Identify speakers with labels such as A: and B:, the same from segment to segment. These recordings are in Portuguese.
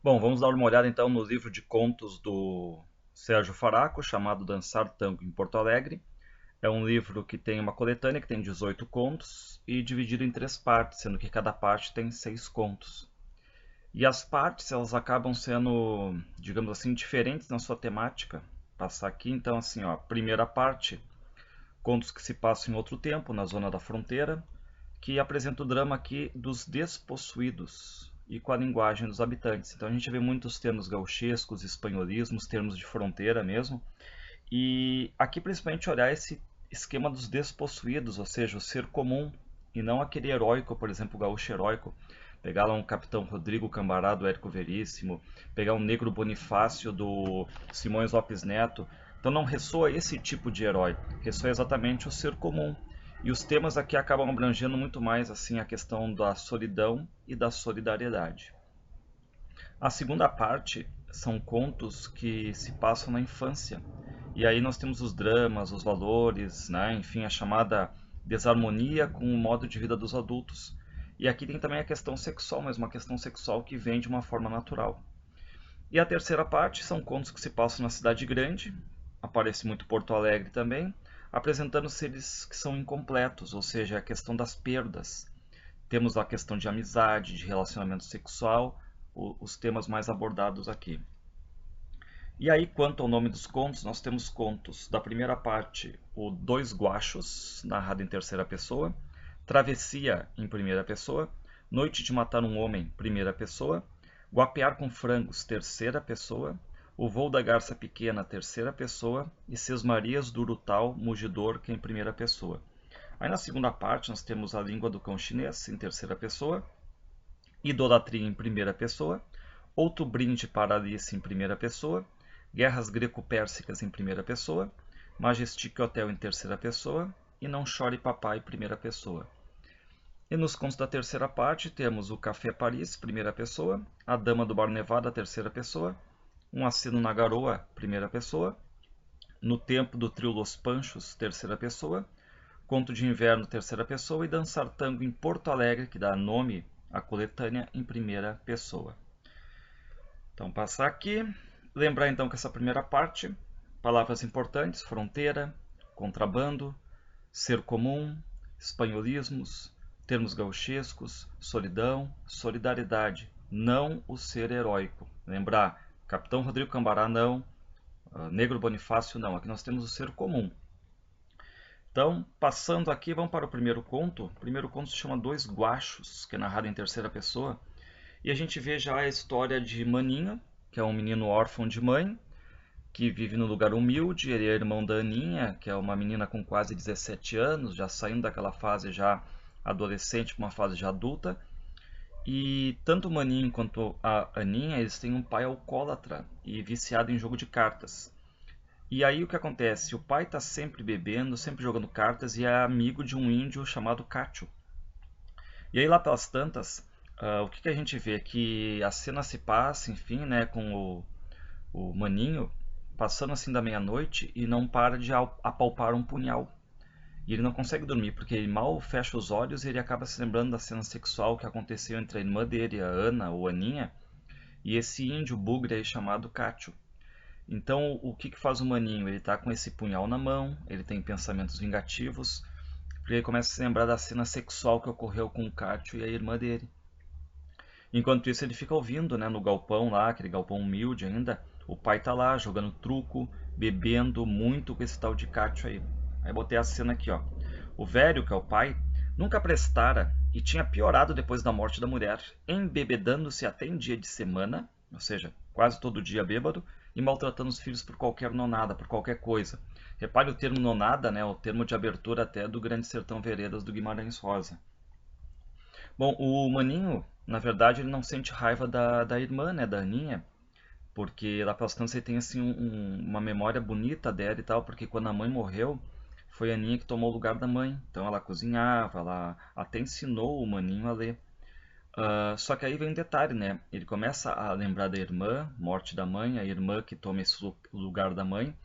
A: Bom, vamos dar uma olhada então no livro de contos do Sérgio Faraco, chamado Dançar Tango em Porto Alegre. É um livro que tem uma coletânea que tem 18 contos e dividido em três partes, sendo que cada parte tem 6 contos. E as partes elas acabam sendo, digamos assim, diferentes na sua temática. Passar aqui então assim, ó, primeira parte, contos que se passam em outro tempo, na zona da fronteira, que apresenta o drama aqui dos despossuídos e com a linguagem dos habitantes. Então a gente vê muitos termos gauchescos, espanholismos, termos de fronteira mesmo. E aqui principalmente olhar esse esquema dos despossuídos, ou seja, o ser comum e não aquele heróico, por exemplo, o gaúcho heróico. Pegar lá um Capitão Rodrigo Cambará do Érico Veríssimo, pegar um Negro Bonifácio do Simões Lopes Neto. Então não ressoa esse tipo de herói, ressoa exatamente o ser comum. E os temas aqui acabam abrangendo muito mais assim a questão da solidão e da solidariedade. A segunda parte são contos que se passam na infância. E aí nós temos os dramas, os valores, né? Enfim, a chamada desarmonia com o modo de vida dos adultos. E aqui tem também a questão sexual, mas uma questão sexual que vem de uma forma natural. E a terceira parte são contos que se passam na cidade grande, aparece muito Porto Alegre também, apresentando seres que são incompletos, ou seja, a questão das perdas. Temos a questão de amizade, de relacionamento sexual, os temas mais abordados aqui. E aí, quanto ao nome dos contos, nós temos contos da primeira parte, o Dois Guachos, narrado em terceira pessoa, Travessia em primeira pessoa, Noite de Matar um Homem, primeira pessoa, Guapear com Frangos, terceira pessoa, O Voo da Garça Pequena, terceira pessoa e Sesmarias do Urutau, Mugidor, que é em primeira pessoa. Aí na segunda parte nós temos A Língua do Cão Chinês, em terceira pessoa, Idolatria em primeira pessoa, Outro Brinde para Alice em primeira pessoa, Guerras Greco-Pérsicas em primeira pessoa, Majestic Hotel em terceira pessoa e Não Chore Papai em primeira pessoa. E nos contos da terceira parte temos o Café Paris, primeira pessoa, A Dama do Bar Nevada, terceira pessoa, Um Assino na Garoa, primeira pessoa, No Tempo do Trio Los Panchos, terceira pessoa, Conto de Inverno, terceira pessoa e Dançar Tango em Porto Alegre, que dá nome à coletânea, em primeira pessoa. Então, passar aqui. Lembrar então que essa primeira parte, palavras importantes, fronteira, contrabando, ser comum, espanholismos, termos gauchescos, solidão, solidariedade, não o ser heróico. Lembrar, Capitão Rodrigo Cambará não, Negro Bonifácio não. Aqui nós temos o ser comum. Então, passando aqui, vamos para o primeiro conto. O primeiro conto se chama Dois Guachos, que é narrado em terceira pessoa. E a gente vê já a história de Maninho, que é um menino órfão de mãe, que vive num lugar humilde. Ele é irmão da Aninha, que é uma menina com quase 17 anos, já saindo daquela fase já adolescente para uma fase já adulta. E tanto o Maninho quanto a Aninha, eles têm um pai alcoólatra e viciado em jogo de cartas. E aí o que acontece? O pai está sempre bebendo, sempre jogando cartas e é amigo de um índio chamado Cacho. E aí lá pelas tantas, o que a gente vê? Que a cena se passa, enfim, né, com o Maninho passando assim da meia-noite e não para de apalpar um punhal. E ele não consegue dormir, porque ele mal fecha os olhos e ele acaba se lembrando da cena sexual que aconteceu entre a irmã dele, a Ana, ou Aninha, e esse índio bugre aí chamado Cacho. Então, o que faz o Maninho? Ele tá com esse punhal na mão, ele tem pensamentos vingativos, porque ele começa a se lembrar da cena sexual que ocorreu com o Cacho e a irmã dele. Enquanto isso, ele fica ouvindo, né, no galpão lá, aquele galpão humilde ainda, o pai tá lá jogando truco, bebendo muito com esse tal de Cacho aí. Aí botei a cena aqui, ó. O velho, que é o pai, nunca prestara e tinha piorado depois da morte da mulher, embebedando-se até em dia de semana, ou seja, quase todo dia bêbado, e maltratando os filhos por qualquer nonada, por qualquer coisa. Repare o termo nonada, né, o termo de abertura até do Grande Sertão Veredas do Guimarães Rosa. Bom, o Maninho, na verdade, ele não sente raiva da irmã, né, da Aninha, porque lá pelas tantas ele tem assim uma memória bonita dela e tal, porque quando a mãe morreu, foi a Aninha que tomou o lugar da mãe. Então ela cozinhava, ela até ensinou o Maninho a ler. Só que aí vem um detalhe, né? Ele começa a lembrar da irmã, morte da mãe, a irmã que toma esse lugar da mãe,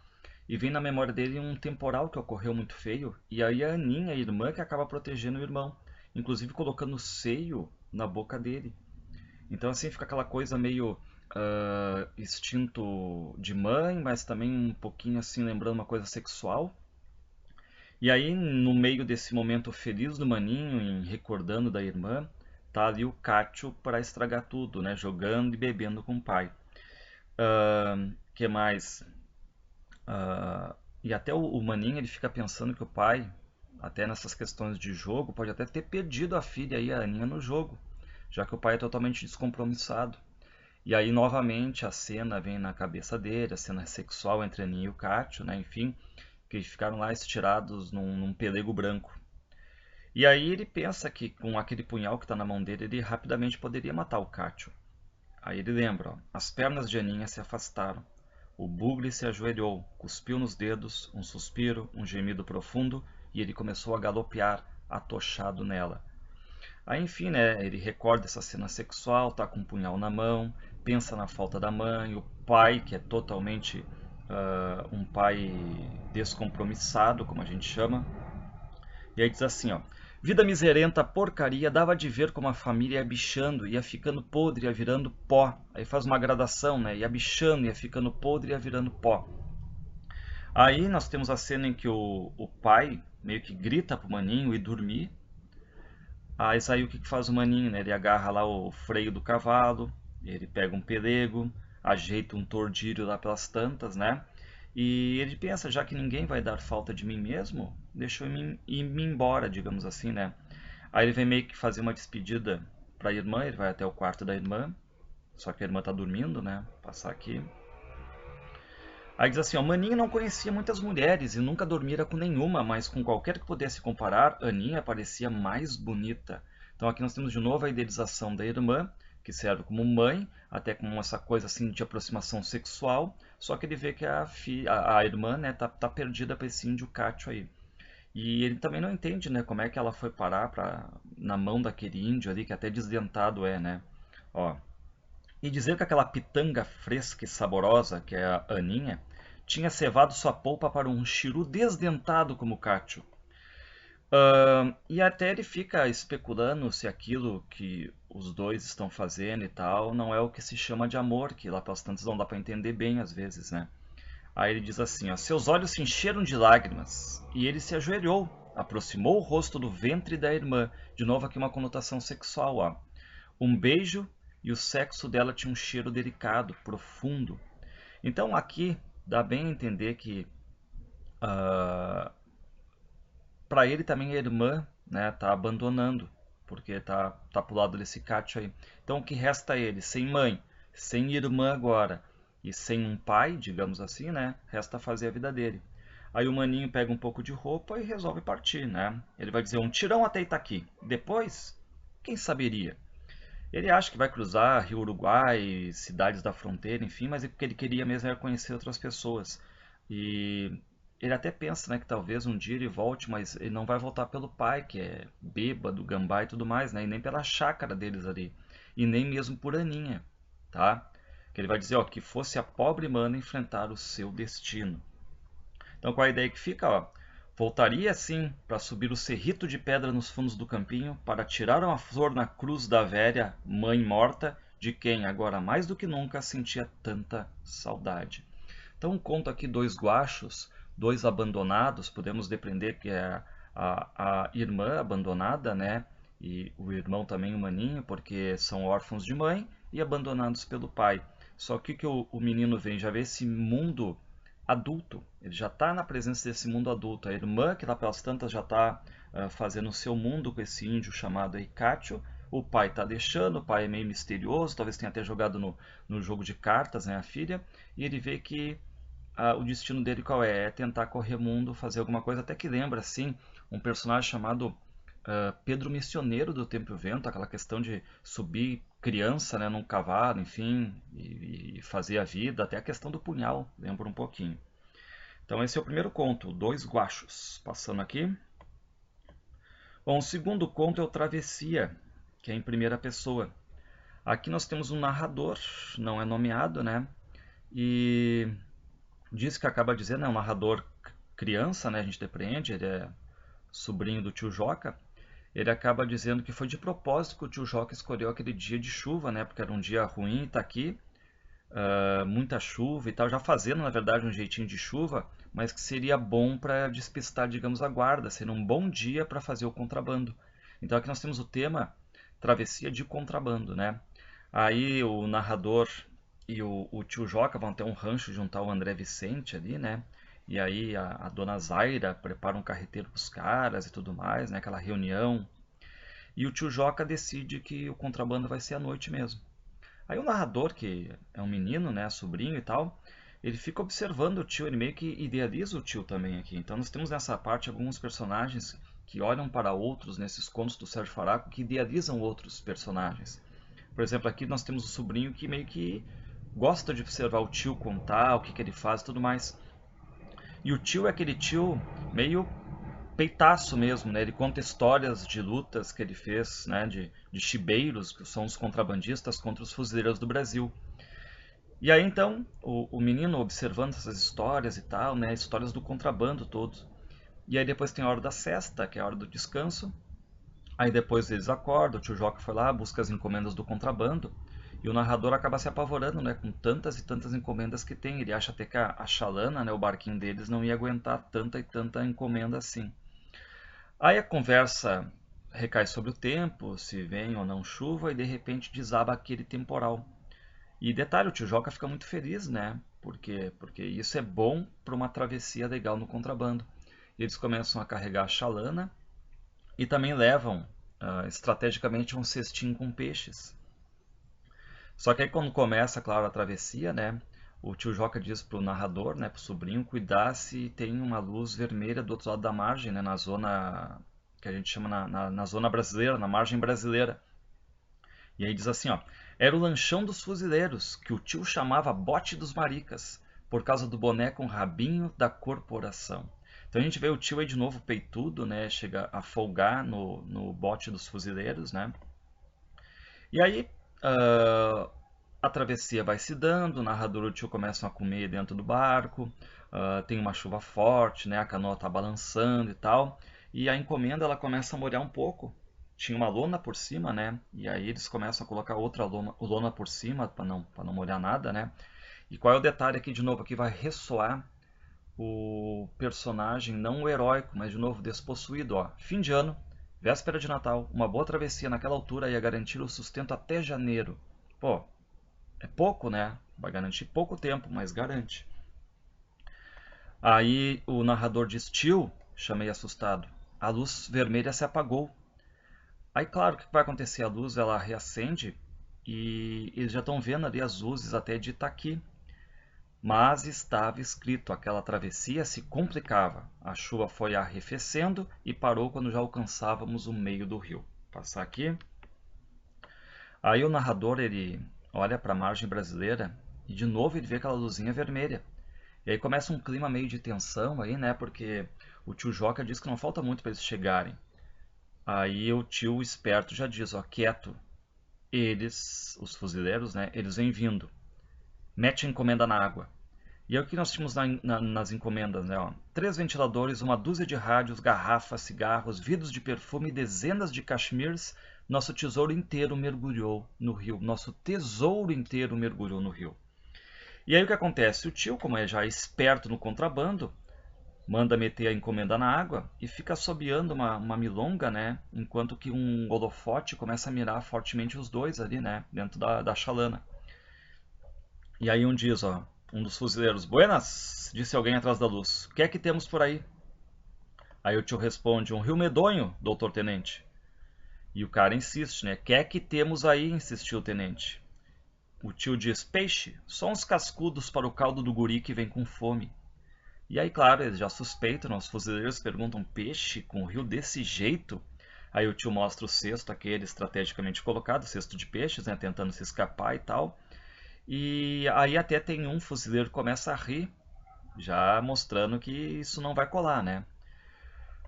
A: e vem na memória dele um temporal que ocorreu muito feio, e aí a Aninha, a irmã, que acaba protegendo o irmão, inclusive colocando o seio na boca dele. Então assim fica aquela coisa meio instinto de mãe, mas também um pouquinho assim lembrando uma coisa sexual. E aí, no meio desse momento feliz do Maninho, em recordando da irmã, tá ali o Cátio para estragar tudo, né? Jogando e bebendo com o pai. Que mais? E até o Maninho ele fica pensando que o pai, até nessas questões de jogo, pode até ter perdido a filha aí, a Aninha, no jogo, já que o pai é totalmente descompromissado. E aí, novamente, a cena vem na cabeça dele, a cena sexual entre a Aninha e o Cátio, né? Enfim, que ficaram lá estirados num pelego branco. E aí ele pensa que com aquele punhal que está na mão dele, ele rapidamente poderia matar o Cátio. Aí ele lembra, ó, as pernas de Aninha se afastaram. O bugre se ajoelhou, cuspiu nos dedos, um suspiro, um gemido profundo, e ele começou a galopear, atochado nela. Aí, enfim, né, ele recorda essa cena sexual, tá com um punhal na mão, pensa na falta da mãe, o pai, que é totalmente um pai descompromissado, como a gente chama, e aí diz assim, ó: vida miserenta, porcaria, dava de ver como a família ia bichando, ia ficando podre, ia virando pó. Aí faz uma gradação, né? Ia bichando, ia ficando podre, ia virando pó. Aí nós temos a cena em que o pai meio que grita pro Maninho ir dormir. Aí o que faz o Maninho, né? Ele agarra lá o freio do cavalo, ele pega um pelego, ajeita um tordilho lá pelas tantas, né? E ele pensa, já que ninguém vai dar falta de mim mesmo, deixa eu ir embora, digamos assim, né? Aí ele vem meio que fazer uma despedida para a irmã, ele vai até o quarto da irmã, só que a irmã tá dormindo, né? Passar aqui. Aí diz assim, ó, Maninho não conhecia muitas mulheres e nunca dormira com nenhuma, mas com qualquer que pudesse comparar, Aninha parecia mais bonita. Então aqui nós temos de novo a idealização da irmã, que serve como mãe, até como essa coisa assim de aproximação sexual, só que ele vê que a irmã, né, tá perdida para esse índio Cátio aí. E ele também não entende, né, como é que ela foi parar na mão daquele índio ali, que até desdentado é, né? Ó, e dizer que aquela pitanga fresca e saborosa, que é a Aninha, tinha cevado sua polpa para um chiru desdentado como Cátio. E até ele fica especulando se aquilo que os dois estão fazendo e tal não é o que se chama de amor, que lá pelas tantas não dá para entender bem às vezes, né? Aí ele diz assim, ó, seus olhos se encheram de lágrimas, e ele se ajoelhou, aproximou o rosto do ventre da irmã, de novo aqui uma conotação sexual, ó. Um beijo e o sexo dela tinha um cheiro delicado, profundo. Então aqui dá bem a entender que para ele também a irmã, né, tá abandonando, porque tá pro lado desse Cátio aí. Então o que resta a ele? Sem mãe, sem irmã agora e sem um pai, digamos assim, né? Resta fazer a vida dele. Aí o Maninho pega um pouco de roupa e resolve partir, né? Ele vai dizer um tirão até Itaqui. Depois, quem saberia? Ele acha que vai cruzar Rio Uruguai, cidades da fronteira, enfim, mas o que ele queria mesmo era conhecer outras pessoas. E ele até pensa, né, que talvez um dia ele volte, mas ele não vai voltar pelo pai, que é bêbado, gambá e tudo mais, né? E nem pela chácara deles ali. E nem mesmo por Aninha, tá? Que ele vai dizer, ó, que fosse a pobre mana enfrentar o seu destino. Então, qual a ideia que fica? Ó, voltaria sim para subir o cerrito de pedra nos fundos do campinho, para tirar uma flor na cruz da velha mãe morta, de quem agora mais do que nunca sentia tanta saudade. Então, conto aqui dois guachos, dois abandonados, podemos depreender que é a irmã abandonada, né? E o irmão também, o maninho, porque são órfãos de mãe e abandonados pelo pai. Só que o menino vem, já vê esse mundo adulto, ele já está na presença desse mundo adulto. A irmã, que lá pelas tantas já está fazendo o seu mundo com esse índio chamado Eicátio. O pai está deixando, o pai é meio misterioso, talvez tenha até jogado no jogo de cartas, né, a filha, e ele vê que o destino dele qual é? É tentar correr o mundo, fazer alguma coisa, até que lembra, assim, um personagem chamado Pedro Missioneiro do Tempo e o Vento, aquela questão de subir criança, né, num cavalo, enfim, e fazer a vida, até a questão do punhal, lembra um pouquinho. Então esse é o primeiro conto, Dois Guachos, passando aqui. Bom, o segundo conto é o Travessia, que é em primeira pessoa. Aqui nós temos um narrador, não é nomeado, né, e diz que acaba dizendo, é um narrador criança, né, a gente depreende, ele é sobrinho do tio Joca. Ele acaba dizendo que foi de propósito que o tio Joca escolheu aquele dia de chuva, né? Porque era um dia ruim, tá aqui. muita chuva e tal, já fazendo na verdade um jeitinho de chuva, mas que seria bom para despistar, digamos, a guarda, seria um bom dia para fazer o contrabando. Então aqui nós temos o tema travessia de contrabando, né? Aí o narrador e o tio Joca vão ter um rancho juntar o André Vicente ali, né? E aí a dona Zaira prepara um carreteiro para os caras e tudo mais, né? Aquela reunião. E o tio Joca decide que o contrabando vai ser à noite mesmo. Aí o narrador, que é um menino, né, sobrinho e tal, ele fica observando o tio, ele meio que idealiza o tio também aqui. Então nós temos nessa parte alguns personagens que olham para outros nesses contos do Sérgio Faraco que idealizam outros personagens. Por exemplo, aqui nós temos o sobrinho que meio que gosta de observar o tio contar, o que ele faz e tudo mais. E o tio é aquele tio meio peitaço mesmo, né? Ele conta histórias de lutas que ele fez, né? De chibeiros, que são os contrabandistas contra os fuzileiros do Brasil. E aí então, o menino observando essas histórias e tal, né? Histórias do contrabando todo. E aí depois tem a hora da sesta, que é a hora do descanso. Aí depois eles acordam, o tio Joca foi lá, busca as encomendas do contrabando. E o narrador acaba se apavorando, né, com tantas e tantas encomendas que tem. Ele acha até que a chalana, né, o barquinho deles, não ia aguentar tanta e tanta encomenda assim. Aí a conversa recai sobre o tempo, se vem ou não chuva, e de repente desaba aquele temporal. E detalhe, o tio Joca fica muito feliz, né? Porque isso é bom para uma travessia legal no contrabando. Eles começam a carregar a chalana e também levam estrategicamente um cestinho com peixes. Só que aí quando começa, claro, a travessia, né? O tio Joca diz pro narrador, né, pro sobrinho, cuidar se tem uma luz vermelha do outro lado da margem, né, na zona que a gente chama na zona brasileira, na margem brasileira. E aí diz assim, ó, era o lanchão dos fuzileiros, que o tio chamava bote dos maricas, por causa do boné com rabinho da corporação. Então a gente vê o tio aí de novo peitudo, né, chega a folgar no bote dos fuzileiros, né. E aí a travessia vai se dando, o narrador e o tio começam a comer dentro do barco, tem uma chuva forte, né, a canoa está balançando e tal, e a encomenda ela começa a molhar um pouco. Tinha uma lona por cima, né? E aí eles começam a colocar outra lona por cima para não molhar nada, né? E qual é o detalhe aqui de novo? Aqui vai ressoar o personagem, não o heróico, mas de novo despossuído, ó. Fim de ano, véspera de Natal, uma boa travessia naquela altura ia garantir o sustento até janeiro. Pô, é pouco, né? Vai garantir pouco tempo, mas garante. Aí o narrador diz: tio, chamei assustado. A luz vermelha se apagou. Aí, claro, o que vai acontecer? A luz ela reacende e eles já estão vendo ali as luzes até de Itaqui. Mas estava escrito: aquela travessia se complicava. A chuva foi arrefecendo e parou quando já alcançávamos o meio do rio. Passar aqui. Aí o narrador ele olha para a margem brasileira e de novo ele vê aquela luzinha vermelha. E aí começa um clima meio de tensão aí, né? Porque o tio Joca diz que não falta muito para eles chegarem. Aí o tio esperto já diz, ó, quieto. Eles, os fuzileiros, né? Eles vêm vindo. Mete a encomenda na água. E aí o que nós tínhamos nas encomendas, né? Ó, 3 ventiladores, uma dúzia de rádios, garrafas, cigarros, vidros de perfume, dezenas de cachemirs. Nosso tesouro inteiro mergulhou no rio. Nosso tesouro inteiro mergulhou no rio. E aí o que acontece? O tio, como é já esperto no contrabando, manda meter a encomenda na água e fica assobiando uma milonga, né? Enquanto que um holofote começa a mirar fortemente os dois ali, né? Dentro da chalana. E aí um diz, ó, um dos fuzileiros: Buenas, disse alguém atrás da luz. O que é que temos por aí? Aí o tio responde: um rio medonho, doutor tenente. E o cara insiste, né? O que é que temos aí? Insistiu o tenente. O tio diz: peixe, só uns cascudos para o caldo do guri que vem com fome. E aí, claro, eles já suspeitam, os fuzileiros perguntam: peixe com o rio desse jeito? Aí o tio mostra o cesto, aquele estrategicamente colocado, cesto de peixes, né, tentando se escapar e tal. E aí até tem um fuzileiro que começa a rir, já mostrando que isso não vai colar, né?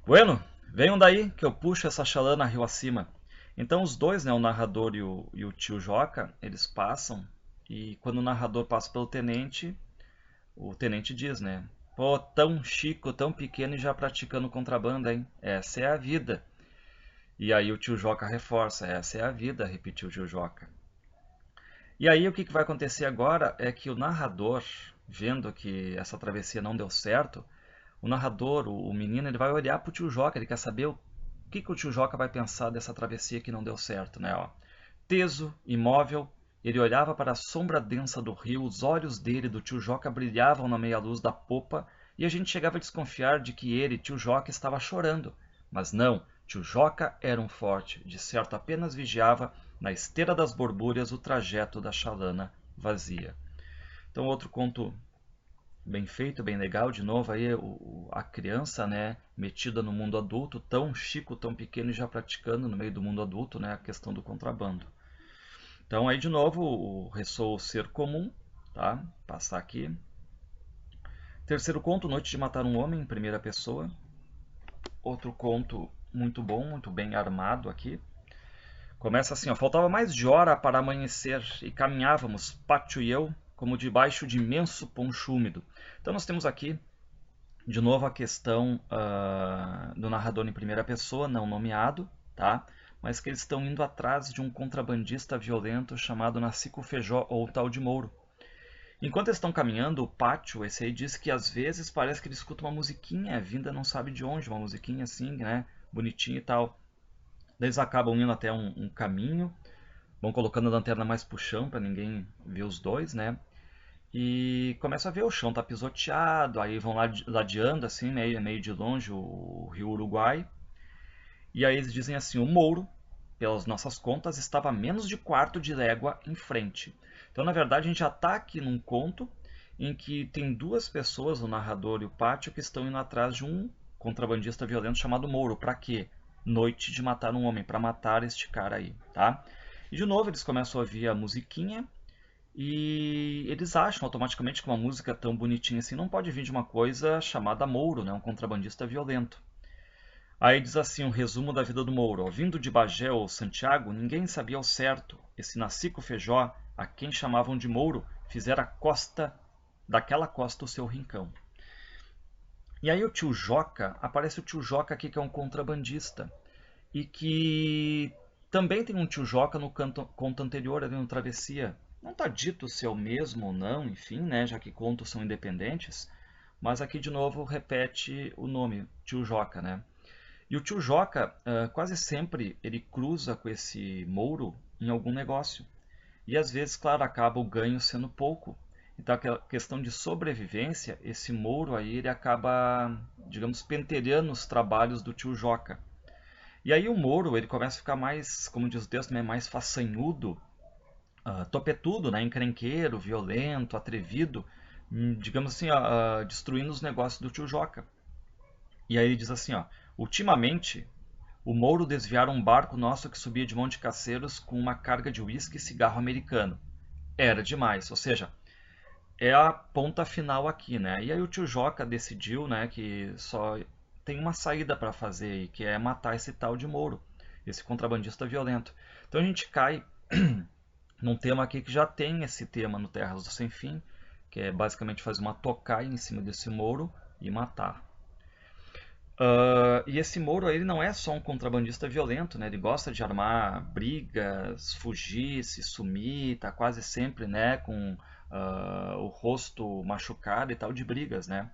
A: Bueno, venham daí que eu puxo essa chalana rio acima. Então os dois, né, o narrador e o tio Joca, eles passam e quando o narrador passa pelo tenente, o tenente diz, né? Pô, tão chico, tão pequeno e já praticando contrabando, hein? Essa é a vida. E aí o tio Joca reforça: essa é a vida, repetiu o tio Joca. E aí o que vai acontecer agora é que o narrador, vendo que essa travessia não deu certo, o narrador, o menino, ele vai olhar para o tio Joca, ele quer saber o que o tio Joca vai pensar dessa travessia que não deu certo, né? Ó. Teso, imóvel, ele olhava para a sombra densa do rio, os olhos dele, do tio Joca, brilhavam na meia-luz da popa, e a gente chegava a desconfiar de que ele, tio Joca, estava chorando. Mas não, tio Joca era um forte, de certo apenas vigiava, na esteira das borbulhas, o trajeto da chalana vazia. Então, outro conto bem feito, bem legal. De novo, aí a criança, né, metida no mundo adulto, tão chico, tão pequeno e já praticando no meio do mundo adulto, né, a questão do contrabando. Então, aí de novo, ressoa o ser comum, tá? Passar aqui. Terceiro conto, Noite de Matar um Homem, em primeira pessoa. Outro conto muito bom, muito bem armado aqui. Começa assim, ó, faltava mais de hora para amanhecer e caminhávamos, Pátio e eu, como debaixo de imenso poncho úmido. Então nós temos aqui, de novo, a questão do narrador em primeira pessoa, não nomeado, tá? Mas que eles estão indo atrás de um contrabandista violento chamado Nacico Feijó ou Tal de Mouro. Enquanto eles estão caminhando, o Pátio, esse aí, diz que às vezes parece que ele escuta uma musiquinha vinda não sabe de onde, uma musiquinha assim, né? Bonitinha e tal. Eles acabam indo até um caminho, vão colocando a lanterna mais pro chão para ninguém ver os dois, né? E começa a ver o chão tá pisoteado, aí vão ladeando assim, meio de longe o rio Uruguai. E aí eles dizem assim, o Mouro, pelas nossas contas, estava a menos de quarto de légua em frente. Então, na verdade, a gente já está aqui num conto em que tem duas pessoas, o narrador e o Pátio, que estão indo atrás de um contrabandista violento chamado Mouro. Para quê? Noite de matar um homem, para matar este cara aí, tá? E de novo eles começam a ouvir a musiquinha e eles acham automaticamente que uma música tão bonitinha assim não pode vir de uma coisa chamada Mouro, né? Um contrabandista violento. Aí diz assim, um resumo da vida do Mouro. Vindo de Bagé ou Santiago, ninguém sabia ao certo. Esse Nacico Feijó, a quem chamavam de Mouro, fizera daquela costa o seu rincão. E aí o tio Joca, aparece o tio Joca aqui que é um contrabandista. E que também tem um tio Joca no conto anterior, ali no Travessia. Não está dito se é o mesmo ou não, enfim, né, já que contos são independentes. Mas aqui de novo repete o nome, tio Joca, né? E o tio Joca, quase sempre, ele cruza com esse Mouro em algum negócio. E às vezes, claro, acaba o ganho sendo pouco. Então, aquela questão de sobrevivência, esse Mouro aí, ele acaba, digamos, pentelhando os trabalhos do tio Joca. E aí o Mouro, ele começa a ficar mais, como diz o texto, né, mais façanhudo, topetudo, né, encrenqueiro, violento, atrevido, digamos assim, destruindo os negócios do tio Joca. E aí ele diz assim, ó, ultimamente o Mouro desviara um barco nosso que subia de Monte Caceiros com uma carga de uísque e cigarro americano. Era demais, ou seja, é a ponta final aqui, né? E aí o tio Joca decidiu, né, que só tem uma saída para fazer aí, que é matar esse tal de Mouro, esse contrabandista violento. Então a gente cai num tema aqui que já tem esse tema no Terras do Sem Fim, que é basicamente fazer uma tocaia em cima desse Mouro e matar. E esse Moro ele não é só um contrabandista violento, né? Ele gosta de armar brigas, fugir, se sumir, tá quase sempre, né, com o rosto machucado e tal de brigas, né?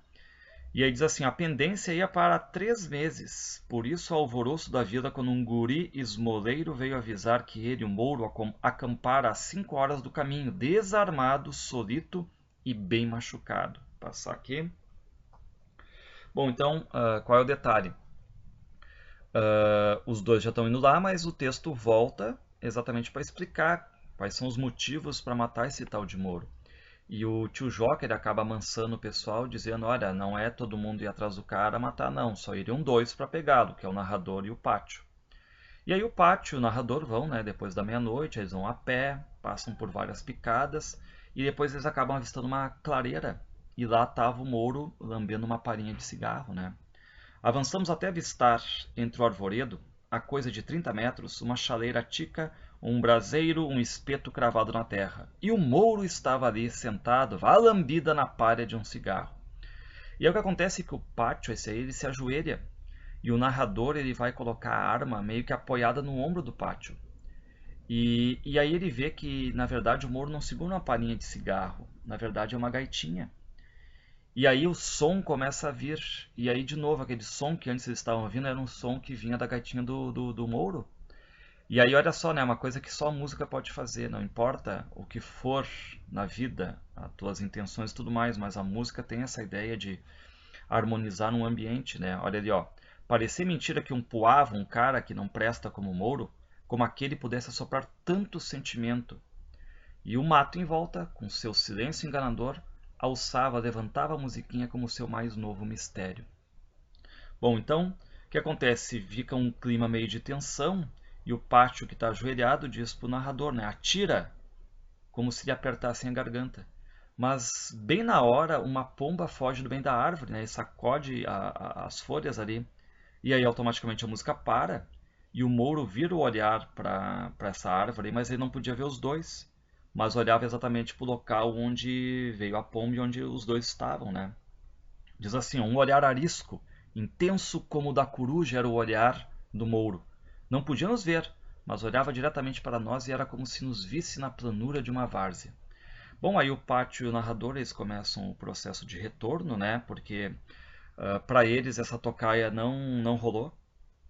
A: E aí diz assim, a pendência ia para 3 meses, por isso o alvoroço da vida quando um guri esmoleiro veio avisar que ele, o Mouro, acampara a 5 horas do caminho, desarmado, solito e bem machucado. Passar aqui. Bom, então, qual é o detalhe? Os dois já estão indo lá, mas o texto volta exatamente para explicar quais são os motivos para matar esse tal de Moro. E o tio Joca ele acaba amansando o pessoal, dizendo: olha, não é todo mundo ir atrás do cara matar, não, só iriam dois para pegá-lo, que é o narrador e o Pátio. E aí o Pátio e o narrador vão, né, depois da meia-noite, eles vão a pé, passam por várias picadas, e depois eles acabam avistando uma clareira, e lá estava o Moro lambendo uma palhinha de cigarro, né? Avançamos até avistar, entre o arvoredo, a coisa de 30 metros, uma chaleira tica, um braseiro, um espeto cravado na terra. E o Mouro estava ali, sentado, a lambida na palha de um cigarro. E aí o que acontece é que o Pátio, esse aí, ele se ajoelha, e o narrador ele vai colocar a arma meio que apoiada no ombro do Pátio. E aí ele vê que, na verdade, o Moro não segura uma palhinha de cigarro, na verdade é uma gaitinha. E aí o som começa a vir, e aí de novo aquele som que antes eles estavam ouvindo era um som que vinha da gaitinha do Moro. E aí olha só, né, uma coisa que só a música pode fazer, não importa o que for na vida, as tuas intenções e tudo mais, mas a música tem essa ideia de harmonizar um ambiente, né? Olha ali, ó. Parecia mentira que um poava, um cara que não presta como Moro, como aquele pudesse assoprar tanto sentimento. E o mato em volta, com seu silêncio enganador, alçava, levantava a musiquinha como seu mais novo mistério. Bom, então, o que acontece? Fica um clima meio de tensão e o Pátio, que está ajoelhado, diz para o narrador, né? Atira, como se lhe apertassem a garganta. Mas bem na hora, uma pomba foge do bem da árvore, né? E sacode as folhas ali. E aí automaticamente a música para e o Mouro vira o olhar para essa árvore, mas ele não podia ver os dois, mas olhava exatamente para o local onde veio a pomba e onde os dois estavam, né? Diz assim, um olhar arisco, intenso como o da coruja era o olhar do Mouro. Não podia nos ver, mas olhava diretamente para nós e era como se nos visse na planura de uma várzea. Bom, aí o Pátio e o narrador eles começam o processo de retorno, né? Porque para eles essa tocaia não rolou,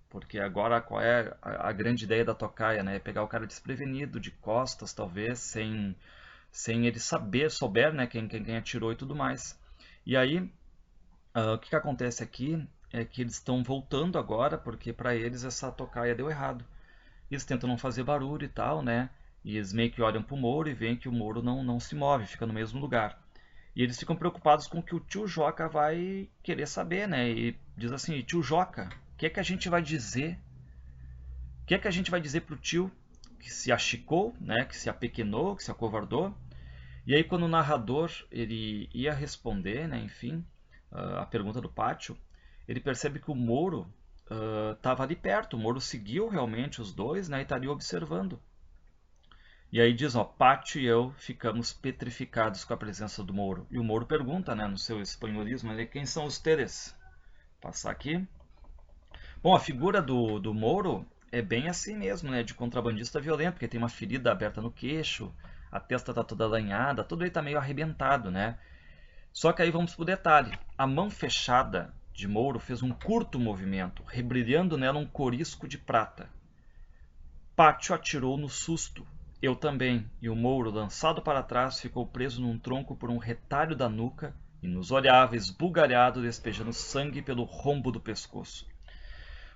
A: porque agora qual é a grande ideia da tocaia, né? É pegar o cara desprevenido, de costas talvez, sem ele souber, né, quem atirou e tudo mais. E aí, o que acontece aqui é que eles estão voltando agora, porque para eles essa tocaia deu errado. Eles tentam não fazer barulho e tal, né? E eles meio que olham pro Moro e veem que o Moro não se move, fica no mesmo lugar. E eles ficam preocupados com o que o tio Joca vai querer saber, né? E diz assim, tio Joca, o que é que a gente vai dizer? O que é que a gente vai dizer pro tio que se achicou, né? Que se apequenou, que se acovardou? E aí quando o narrador ele ia responder, né? Enfim, a pergunta do Pátio, ele percebe que o Moro estava ali perto. O Moro seguiu realmente os dois, né? E estaria observando. E aí diz, ó, Pátio e eu ficamos petrificados com a presença do Moro. E o Moro pergunta, né, no seu espanholismo, quem são os teres? Passar aqui. Bom, a figura do Moro é bem assim mesmo, né, de contrabandista violento, porque tem uma ferida aberta no queixo, a testa tá toda lanhada, tudo ele tá meio arrebentado, né? Só que aí vamos pro detalhe. A mão fechada de Moro fez um curto movimento, rebrilhando nela um corisco de prata. Pátio atirou no susto. Eu também, e o Mouro, lançado para trás, ficou preso num tronco por um retalho da nuca e nos olhava esbugalhado, despejando sangue pelo rombo do pescoço.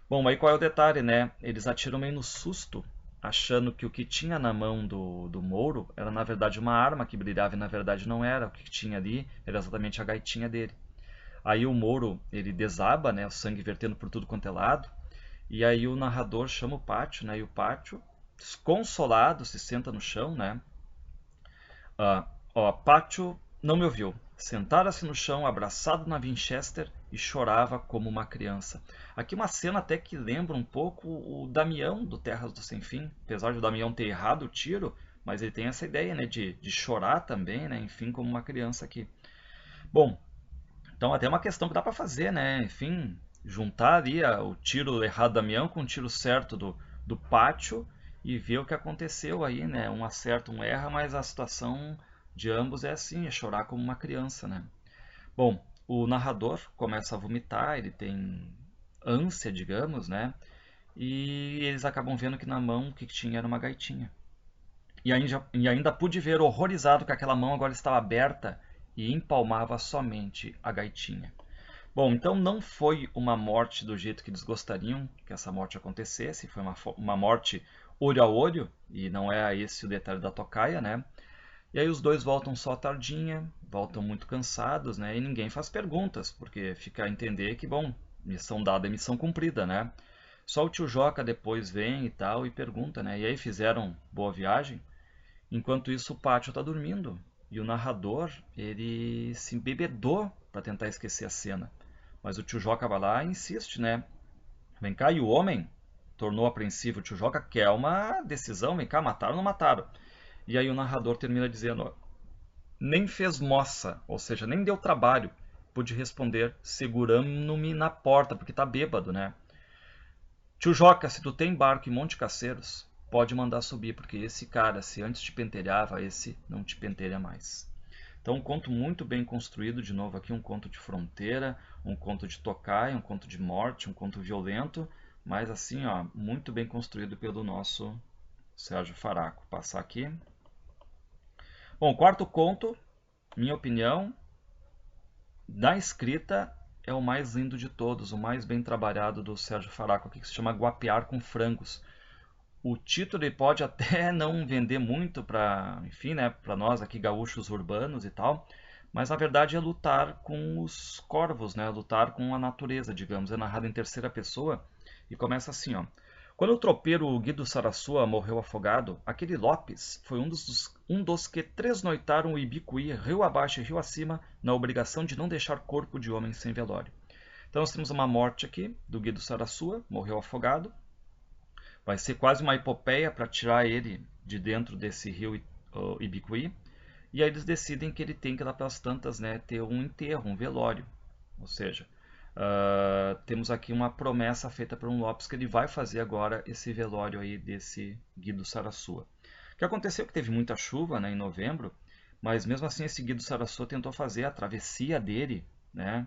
A: Bom, aí qual é o detalhe, né? Eles atiram meio no susto, achando que o que tinha na mão do Mouro era na verdade uma arma que brilhava e na verdade não era. O que tinha ali era exatamente a gaitinha dele. Aí o Mouro, ele desaba, né? O sangue vertendo por tudo quanto é lado. E aí o narrador chama o Pátio, né? E o Pátio, desconsolado, se senta no chão, né? Pátio não me ouviu. Sentara-se no chão, abraçado na Winchester, e chorava como uma criança. Aqui uma cena até que lembra um pouco o Damião do Terras do Sem Fim. Apesar de o Damião ter errado o tiro, mas ele tem essa ideia, né? De chorar também, né? Enfim, como uma criança aqui. Bom, então até uma questão que dá para fazer, né? Enfim, juntar ali o tiro errado do Damião com o tiro certo do Pátio e ver o que aconteceu aí, né? Um acerta, um erra, mas a situação de ambos é assim, é chorar como uma criança, né? Bom, o narrador começa a vomitar, ele tem ânsia, digamos, né? E eles acabam vendo que na mão o que tinha era uma gaitinha. E ainda pude ver horrorizado que aquela mão agora estava aberta e empalmava somente a gaitinha. Bom, então não foi uma morte do jeito que eles gostariam que essa morte acontecesse, foi uma morte olho a olho, e não é esse o detalhe da tocaia, né? E aí os dois voltam só à tardinha, voltam muito cansados, né? E ninguém faz perguntas, porque fica a entender que, bom, missão dada é missão cumprida, né? Só o tio Joca depois vem e tal e pergunta, né? E aí fizeram boa viagem? Enquanto isso o Pátio está dormindo e o narrador ele se embebedou para tentar esquecer a cena. Mas o tio Joca vai lá e insiste, né? Vem cá, e o homem? Tornou apreensivo o tio Joca, quer uma decisão, vem cá, mataram ou não mataram? E aí o narrador termina dizendo, nem fez moça, ou seja, nem deu trabalho. Pude responder, segurando-me na porta, porque tá bêbado, né? Tio Joca, se tu tem barco em Monte Caceiros, pode mandar subir, porque esse cara, se antes te pentelhava, esse não te pentelha mais. Então, um conto muito bem construído, de novo aqui um conto de fronteira, um conto de tocaia, um conto de morte, um conto violento, mas assim, ó, muito bem construído pelo nosso Sérgio Faraco. Passar aqui. Bom, o quarto conto, minha opinião, da escrita é o mais lindo de todos, o mais bem trabalhado do Sérgio Faraco aqui, que se chama Guapear com Frangos. O título ele pode até não vender muito para, enfim, né, para nós aqui gaúchos urbanos e tal, mas na verdade é lutar com os corvos, né, lutar com a natureza, digamos. É narrado em terceira pessoa e começa assim, ó. Quando o tropeiro Guido Sarasua morreu afogado, aquele Lopes foi um dos que tresnoitaram o Ibicuí, rio abaixo e rio acima, na obrigação de não deixar corpo de homem sem velório. Então nós temos uma morte aqui do Guido Sarasua, morreu afogado. Vai ser quase uma epopeia para tirar ele de dentro desse rio Ibicuí. E aí eles decidem que ele tem que, lá pelas tantas, né, ter um enterro, um velório. Ou seja, temos aqui uma promessa feita por um Lopes que ele vai fazer agora esse velório aí desse Guido Sarasua. O que aconteceu é que teve muita chuva, né, em novembro, mas mesmo assim esse Guido Sarasua tentou fazer a travessia dele, né,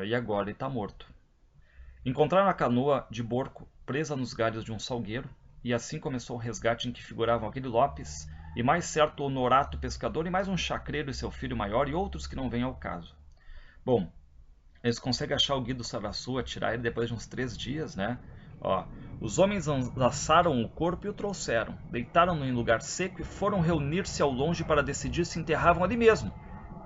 A: e agora ele está morto. Encontraram a canoa de Borco presa nos galhos de um salgueiro, e assim começou o resgate em que figuravam aquele Lopes, e mais certo Honorato pescador, e mais um chacreiro e seu filho maior, e outros que não vêm ao caso. Bom, eles conseguem achar o Guido Sarasua, tirar ele depois de uns 3 dias, né? Ó, os homens laçaram o corpo e o trouxeram, deitaram-no em lugar seco e foram reunir-se ao longe para decidir se enterravam ali mesmo,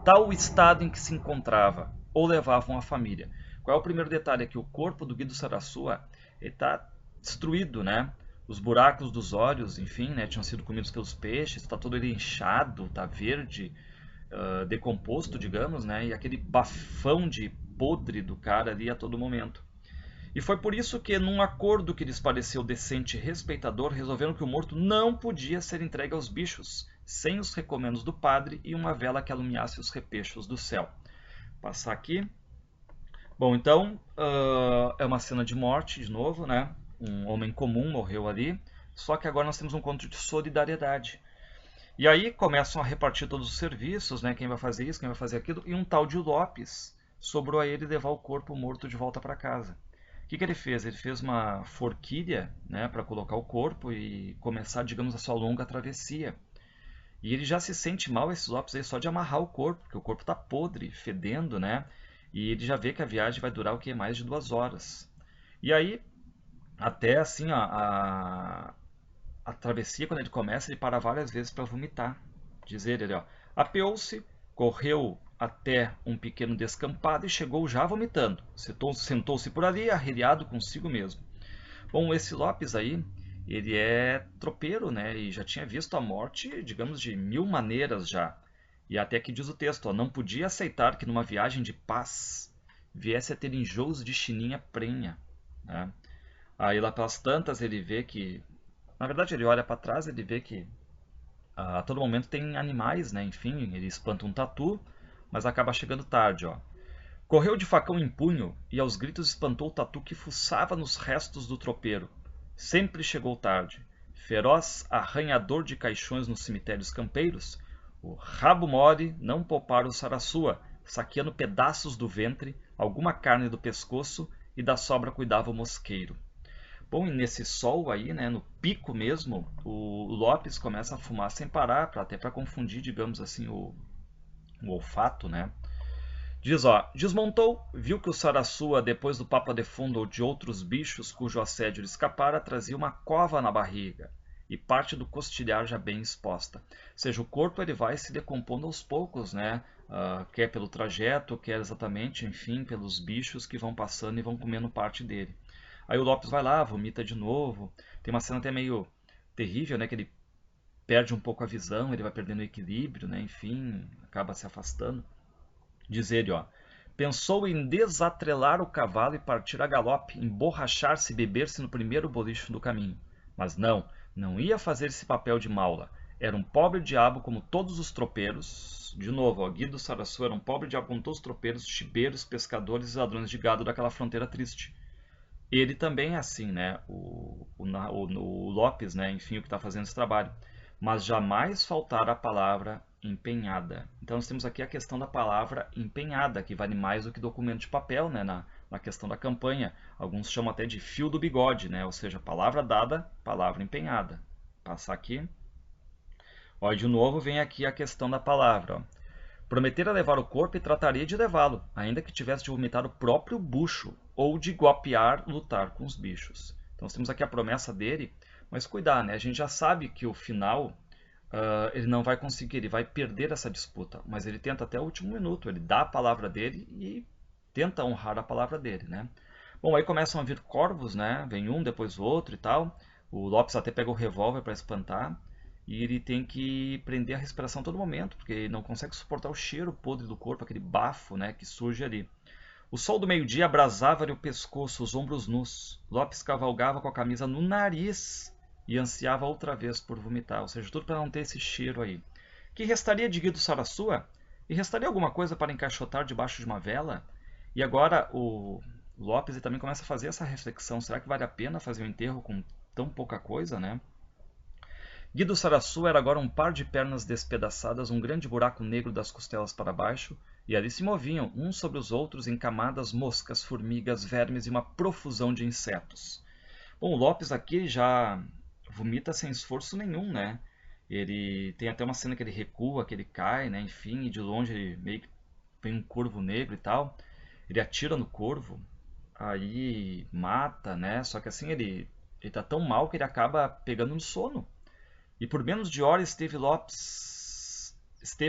A: tal o estado em que se encontrava, ou levavam a família. Qual é o primeiro detalhe? É que o corpo do Guido Sarasua está destruído, né? Os buracos dos olhos, enfim, né, tinham sido comidos pelos peixes, está todo ele inchado, está verde, decomposto, digamos, né? E aquele bafão de podre do cara ali a todo momento. E foi por isso que, num acordo que lhes pareceu decente e respeitador, resolveram que o morto não podia ser entregue aos bichos, sem os recomendos do padre e uma vela que alumiasse os repechos do céu. Passar aqui. Bom, então, é uma cena de morte, de novo, né? Um homem comum morreu ali, só que agora nós temos um conto de solidariedade. E aí começam a repartir todos os serviços, né? Quem vai fazer isso, quem vai fazer aquilo, e um tal de Lopes sobrou a ele levar o corpo morto de volta para casa. O que ele fez? Ele fez uma forquilha, né, para colocar o corpo e começar, digamos, a sua longa travessia. E ele já se sente mal, esse Lopes aí, só de amarrar o corpo, porque o corpo está podre, fedendo, né? E ele já vê que a viagem vai durar o que? Mais de 2 horas. E aí, até assim, a travessia, quando ele começa, ele para várias vezes para vomitar. Diz ele, ó, apeou-se, correu até um pequeno descampado e chegou já vomitando. Sentou-se por ali, arreliado consigo mesmo. Bom, esse Lopes aí, ele é tropeiro, né? E já tinha visto a morte, digamos, de 1000 maneiras já. E até que diz o texto, ó, não podia aceitar que numa viagem de paz viesse a ter enjoos de chininha prenha, né? Aí lá pelas tantas ele vê que, na verdade ele olha para trás, ele vê que a todo momento tem animais, né? Enfim, ele espanta um tatu, mas acaba chegando tarde, ó. Correu de facão em punho e aos gritos espantou o tatu que fuçava nos restos do tropeiro. Sempre chegou tarde. Feroz arranhador de caixões nos cemitérios campeiros, o rabo mole não poupara o Sarasua, saqueando pedaços do ventre, alguma carne do pescoço e da sobra cuidava o mosqueiro. Bom, e nesse sol aí, né, no pico mesmo, o Lopes começa a fumar sem parar, até para confundir, digamos assim, o olfato, né? Diz, ó, desmontou, viu que o Sarasua, depois do Papa de Fundo ou de outros bichos cujo assédio lhe escapara, trazia uma cova na barriga e parte do costilhar já bem exposta. Ou seja, o corpo ele vai se decompondo aos poucos, né? Quer pelo trajeto, quer exatamente, enfim, pelos bichos que vão passando e vão comendo parte dele. Aí o Lopes vai lá, vomita de novo. Tem uma cena até meio terrível, né? Que ele perde um pouco a visão, ele vai perdendo o equilíbrio, né? Enfim, acaba se afastando. Diz ele, ó, pensou em desatrelar o cavalo e partir a galope, emborrachar-se e beber-se no primeiro bolicho do caminho. Mas não ia fazer esse papel de maula. Era um pobre diabo como todos os tropeiros. De novo, ó, Guido Sarasua era um pobre diabo como todos os tropeiros, chibeiros, pescadores e ladrões de gado daquela fronteira triste. Ele também é assim, né? O Lopes, né? Enfim, o que está fazendo esse trabalho. Mas jamais faltar a palavra empenhada. Então nós temos aqui a questão da palavra empenhada, que vale mais do que documento de papel, né? Na questão da campanha. Alguns chamam até de fio do bigode, né? Ou seja, palavra dada, palavra empenhada. Passar aqui. Ó, de novo vem aqui a questão da palavra. Ó. Prometera levar o corpo e trataria de levá-lo, ainda que tivesse de vomitar o próprio bucho, ou de guapear, lutar com os bichos. Então nós temos aqui a promessa dele, mas cuidar, né? A gente já sabe que o final ele não vai conseguir, ele vai perder essa disputa, mas ele tenta até o último minuto, ele dá a palavra dele e tenta honrar a palavra dele, né? Bom, aí começam a vir corvos, né? Vem um, depois o outro e tal. O Lopes até pega o revólver para espantar. E ele tem que prender a respiração a todo momento, porque ele não consegue suportar o cheiro podre do corpo, aquele bafo, né, que surge ali. O sol do meio-dia abrasava-lhe o pescoço, os ombros nus. Lopes cavalgava com a camisa no nariz e ansiava outra vez por vomitar, ou seja, tudo para não ter esse cheiro aí. Que restaria de Guido Sarasua? E restaria alguma coisa para encaixotar debaixo de uma vela? E agora o Lopes também começa a fazer essa reflexão: será que vale a pena fazer um enterro com tão pouca coisa, né? Guido Sarasua era agora um par de pernas despedaçadas, um grande buraco negro das costelas para baixo, e ali se moviam, uns sobre os outros, em camadas, moscas, formigas, vermes e uma profusão de insetos. Bom, o Lopes aqui já vomita sem esforço nenhum, né? Ele tem até uma cena que ele recua, que ele cai, né? Enfim, e de longe ele meio que vem um corvo negro e tal. Ele atira no corvo, aí mata, né? Só que assim ele tá tão mal que ele acaba pegando no sono. E por menos de hora esteve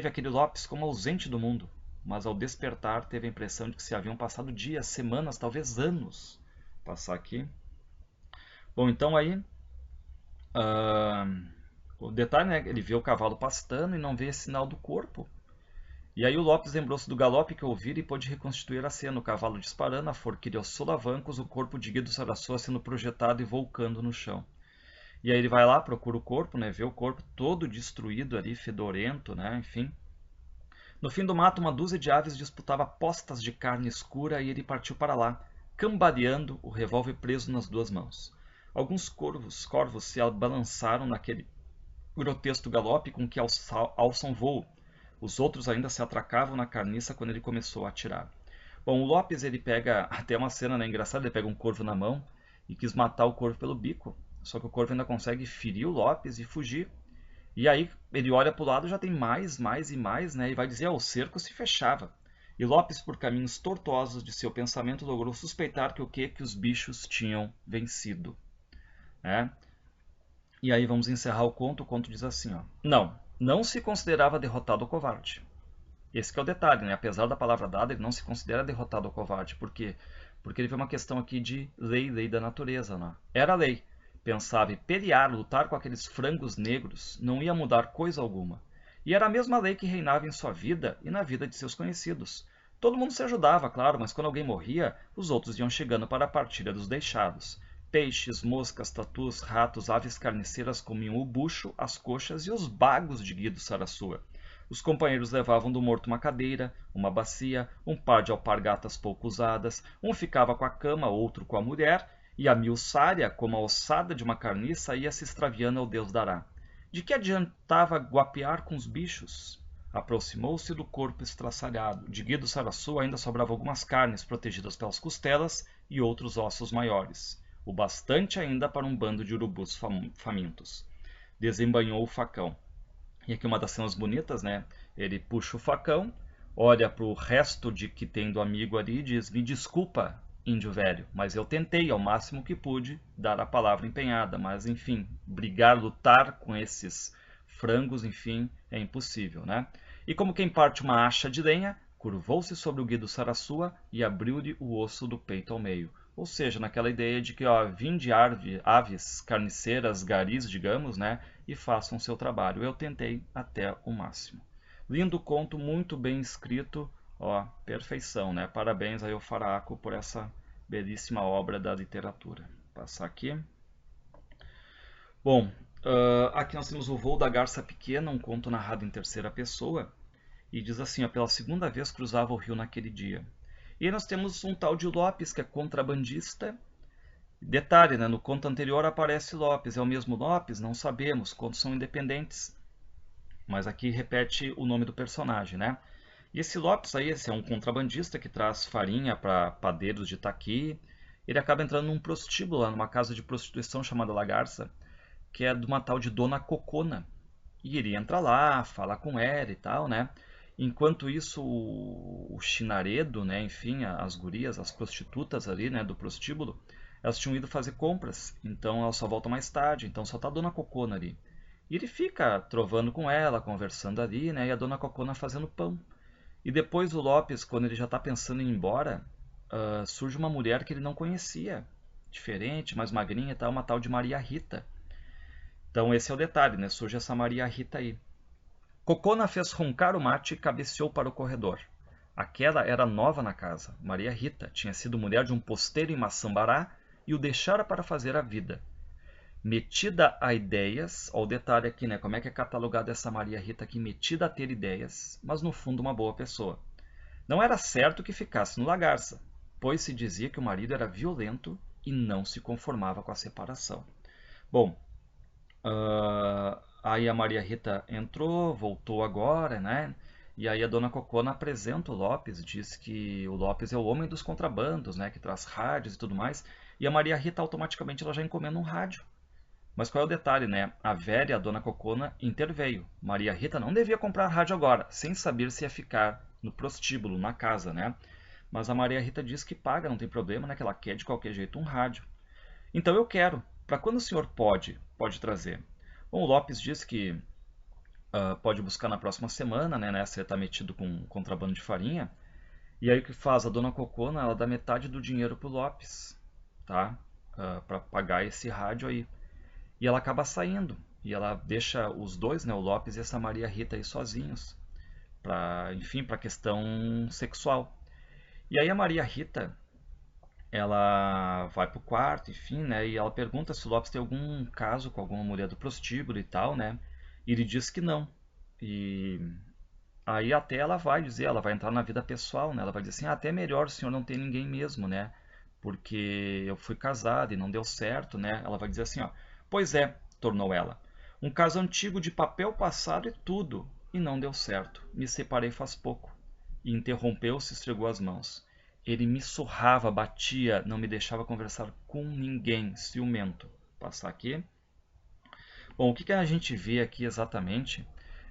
A: aquele Lopes como ausente do mundo, mas ao despertar teve a impressão de que se haviam passado dias, semanas, talvez anos. Vou passar aqui. Bom, então aí o detalhe, né? Ele vê o cavalo pastando e não vê sinal do corpo. E aí o Lopes lembrou-se do galope que ouvira e pôde reconstituir a cena: o cavalo disparando, a forquilha aos solavancos, o corpo de Guido Sarasua sendo projetado e volcando no chão. E aí ele vai lá, procura o corpo, né? Vê o corpo todo destruído ali, fedorento, né? Enfim. No fim do mato, uma dúzia de aves disputava postas de carne escura e ele partiu para lá, cambaleando, o revólver preso nas duas mãos. Alguns corvos se balançaram naquele grotesco galope com que alçam voo. Os outros ainda se atracavam na carniça quando ele começou a atirar. Bom, o Lopes, ele pega, até uma cena, né, engraçada, ele pega um corvo na mão e quis matar o corvo pelo bico. Só que o corvo ainda consegue ferir o Lopes e fugir. E aí ele olha para o lado, já tem mais e mais, né? E vai dizer: o cerco se fechava. E Lopes, por caminhos tortuosos de seu pensamento, logrou suspeitar que o quê? Que os bichos tinham vencido. Né? E aí vamos encerrar o conto. O conto diz assim: ó, não se considerava derrotado ou covarde. Esse que é o detalhe, né? Apesar da palavra dada, ele não se considera derrotado ou covarde. Por quê? Porque ele vê uma questão aqui de lei da natureza. Né? Era lei. Pensava em pelear, lutar com aqueles frangos negros, não ia mudar coisa alguma. E era a mesma lei que reinava em sua vida e na vida de seus conhecidos. Todo mundo se ajudava, claro, mas quando alguém morria, os outros iam chegando para a partilha dos deixados. Peixes, moscas, tatus, ratos, aves carniceiras comiam o bucho, as coxas e os bagos de Guido Sarasua. Os companheiros levavam do morto uma cadeira, uma bacia, um par de alpargatas pouco usadas, um ficava com a cama, outro com a mulher, e a miuçária, como a ossada de uma carniça, ia se extraviando ao Deus dará. De que adiantava guapear com os bichos? Aproximou-se do corpo estraçalhado. De Guido Sarasua ainda sobravam algumas carnes protegidas pelas costelas e outros ossos maiores. O bastante ainda para um bando de urubus famintos. Desembainhou o facão. E aqui uma das cenas bonitas, né? Ele puxa o facão, olha para o resto de que tem do amigo ali e diz: me desculpa, índio velho, mas eu tentei ao máximo que pude dar a palavra empenhada, mas enfim, brigar, lutar com esses frangos, enfim, é impossível, né? E como quem parte uma acha de lenha, curvou-se sobre o Guido Sarasua e abriu-lhe o osso do peito ao meio. Ou seja, naquela ideia de que, ó, vinde aves carniceiras, garis, digamos, né, e façam seu trabalho. Eu tentei até o máximo. Lindo conto, muito bem escrito, ó, perfeição, né? Parabéns aí ao Faraco por essa belíssima obra da literatura. Vou passar aqui. Bom, aqui nós temos O Voo da Garça Pequena, um conto narrado em terceira pessoa, e diz assim: ó, pela segunda vez cruzava o rio naquele dia. E aí nós temos um tal de Lopes, que é contrabandista, Detalhe, né? No conto anterior aparece Lopes. É o mesmo Lopes? Não sabemos. Contos são independentes. Mas aqui repete o nome do personagem, né? E esse Lopes aí, esse é um contrabandista que traz farinha para padeiros de Itaqui. Ele acaba entrando num prostíbulo, lá numa casa de prostituição chamada La Garça, que é de uma tal de Dona Cocona. E ele entra lá, fala com ela e tal, né? Enquanto isso, o Chinaredo, né? Enfim, as gurias, as prostitutas ali, né? Do prostíbulo, elas tinham ido fazer compras, então elas só voltam mais tarde, então só tá a Dona Cocona ali. E ele fica trovando com ela, conversando ali, né? E a Dona Cocona fazendo pão. E depois o Lopes, quando ele já está pensando em ir embora, surge uma mulher que ele não conhecia, diferente, mais magrinha e tal, uma tal de Maria Rita. Então esse é o detalhe, né? Surge essa Maria Rita aí. Cocona fez roncar o mate e cabeceou para o corredor. Aquela era nova na casa. Maria Rita tinha sido mulher de um posteiro em Maçambará e o deixara para fazer a vida. Metida a ideias, ó, o detalhe aqui, né? Como é que é catalogada essa Maria Rita aqui? Metida a ter ideias, mas no fundo uma boa pessoa. Não era certo que ficasse no Lagarça, pois se dizia que o marido era violento e não se conformava com a separação. Bom, aí a Maria Rita entrou, voltou agora, né? E aí a dona Cocona apresenta o Lopes, diz que o Lopes é o homem dos contrabandos, né? Que traz rádios e tudo mais. E a Maria Rita automaticamente ela já encomenda um rádio. Mas qual é o detalhe, né? A velha, a dona Cocona, interveio. Maria Rita não devia comprar rádio agora, sem saber se ia ficar no prostíbulo, na casa, né? Mas a Maria Rita diz que paga, não tem problema, né? Que ela quer de qualquer jeito um rádio. Então eu quero. Para quando o senhor pode trazer? Bom, o Lopes diz que pode buscar na próxima semana, né? Nessa ele está metido com contrabando de farinha. E aí o que faz? A dona Cocona, ela dá metade do dinheiro pro Lopes, tá? Para pagar esse rádio aí. E ela acaba saindo. E ela deixa os dois, né? O Lopes e essa Maria Rita aí sozinhos. Enfim, para questão sexual. E aí a Maria Rita, ela vai pro quarto, enfim, né? E ela pergunta se o Lopes tem algum caso com alguma mulher do prostíbulo e tal, né? E ele diz que não. E aí até ela vai dizer, ela vai entrar na vida pessoal, né? Ela vai dizer assim, até melhor o senhor não ter ninguém mesmo, né? Porque eu fui casada e não deu certo, né? Ela vai dizer assim, ó, pois é, tornou ela, um caso antigo de papel passado e tudo, e não deu certo. Me separei faz pouco. E interrompeu-se e esfregou as mãos. Ele me surrava, batia, não me deixava conversar com ninguém, ciumento. Passar aqui. Bom, o que a gente vê aqui exatamente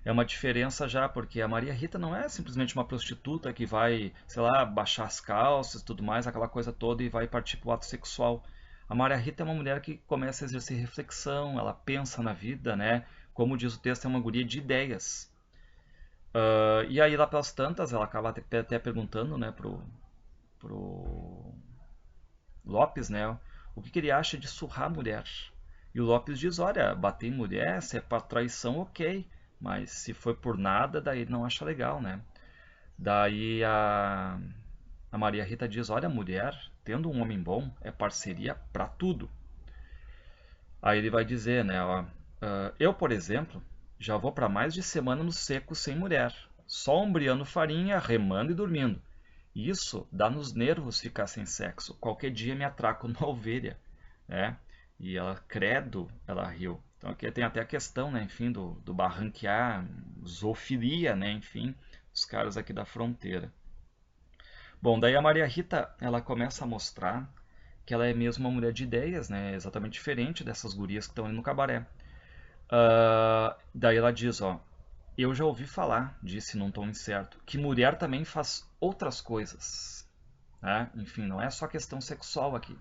A: é uma diferença já, porque a Maria Rita não é simplesmente uma prostituta que vai, sei lá, baixar as calças e tudo mais, aquela coisa toda, e vai partir para o ato sexual. A Maria Rita é uma mulher que começa a exercer reflexão, ela pensa na vida, né? Como diz o texto, é uma guria de ideias. E aí, lá pelas tantas, ela acaba até perguntando, né, pro Lopes, né, o que ele acha de surrar a mulher. E o Lopes diz, olha, bater em mulher, se é para traição, ok, mas se foi por nada, daí ele não acha legal, né? Daí a Maria Rita diz, olha, mulher, tendo um homem bom, é parceria para tudo. Aí ele vai dizer, né, ó, eu, por exemplo, já vou para mais de semana no seco sem mulher, só ombreando farinha, remando e dormindo. Isso dá nos nervos ficar sem sexo. Qualquer dia me atraco numa ovelha, né? E ela, credo, ela riu. Então aqui tem até a questão, né, enfim, do barranquear, zoofilia, né, enfim, os caras aqui da fronteira. Bom, daí a Maria Rita, ela começa a mostrar que ela é mesmo uma mulher de ideias, né, exatamente diferente dessas gurias que estão ali no cabaré. Daí ela diz, ó, eu já ouvi falar, disse num tom incerto, que mulher também faz outras coisas, né? Enfim, não é só questão sexual aqui.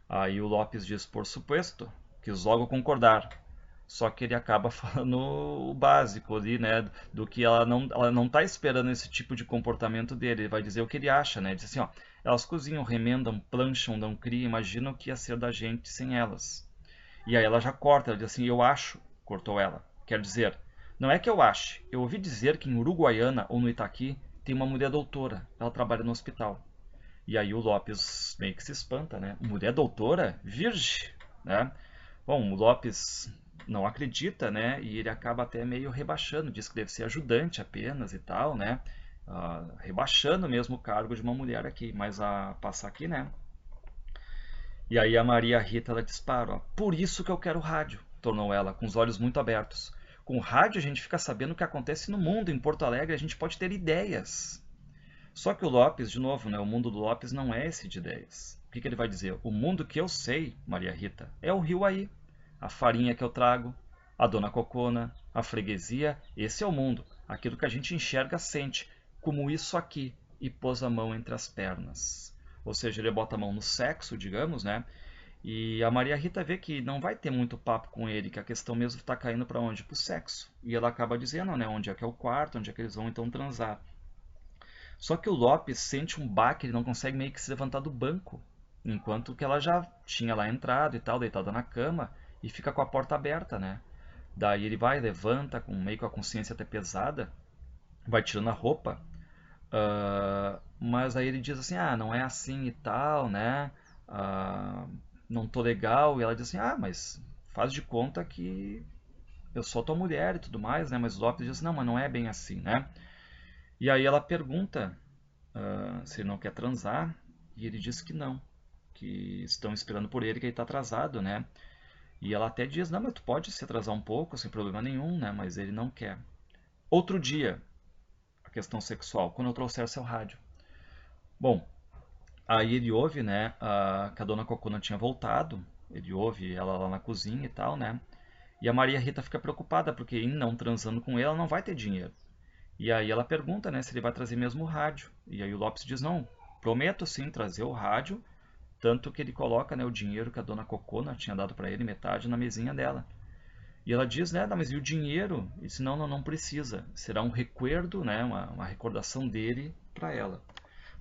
A: Aí o Lopes diz, por supuesto, quis logo concordar. Só que ele acaba falando o básico ali, né? Do que ela não tá esperando esse tipo de comportamento dele. Ele vai dizer o que ele acha, né? Ele diz assim, ó, elas cozinham, remendam, plancham, dão cria, imaginam o que ia ser da gente sem elas. E aí ela já corta, ela diz assim, eu acho, cortou ela. Quer dizer, não é que eu ache, eu ouvi dizer que em Uruguaiana ou no Itaqui tem uma mulher doutora, ela trabalha no hospital. E aí o Lopes meio que se espanta, né? Mulher doutora? Virgem, né? Bom, o Lopes não acredita, né? E ele acaba até meio rebaixando, diz que deve ser ajudante apenas e tal, né? Rebaixando mesmo o cargo de uma mulher aqui, mas a passar aqui, né? E aí a Maria Rita, ela dispara, ó, por isso que eu quero rádio, tornou ela, com os olhos muito abertos. Com rádio a gente fica sabendo o que acontece no mundo, em Porto Alegre a gente pode ter ideias. Só que o Lopes, de novo, né, o mundo do Lopes não é esse de ideias. O que ele vai dizer? O mundo que eu sei, Maria Rita, é o rio aí. A farinha que eu trago, a dona Cocona, a freguesia, esse é o mundo. Aquilo que a gente enxerga, sente, como isso aqui, e pôs a mão entre as pernas. Ou seja, ele bota a mão no sexo, digamos, né? E a Maria Rita vê que não vai ter muito papo com ele, que a questão mesmo está caindo para onde? Para o sexo. E ela acaba dizendo, né, onde é que é o quarto, onde é que eles vão então transar. Só que o Lopes sente um baque, ele não consegue meio que se levantar do banco. Enquanto que ela já tinha lá entrado e tal, deitada na cama, e fica com a porta aberta, né? Daí ele vai, levanta, com meio com a consciência até pesada, vai tirando a roupa, mas aí ele diz assim, ah, não é assim e tal, né? Ah, não tô legal. E ela diz assim, ah, mas faz de conta que eu sou tua mulher e tudo mais, né? Mas o Lopes diz assim, não, mas não é bem assim, né? E aí ela pergunta se ele não quer transar, e ele diz que não, que estão esperando por ele, que ele está atrasado, né? E ela até diz, não, mas tu pode se atrasar um pouco, sem problema nenhum, né? Mas ele não quer. Outro dia, a questão sexual, quando eu trouxer seu rádio. Bom, aí ele ouve, né, que a dona Cocona tinha voltado, ele ouve ela lá na cozinha e tal, né? E a Maria Rita fica preocupada, porque em não transando com ele, ela não vai ter dinheiro. E aí ela pergunta, né, se ele vai trazer mesmo o rádio. E aí o Lopes diz, não, prometo sim trazer o rádio, tanto que ele coloca, né, o dinheiro que a dona Cocona tinha dado para ele, metade, na mesinha dela. E ela diz, né, mas e o dinheiro? E disse, não, não, não precisa. Será um recuerdo, né, uma recordação dele para ela.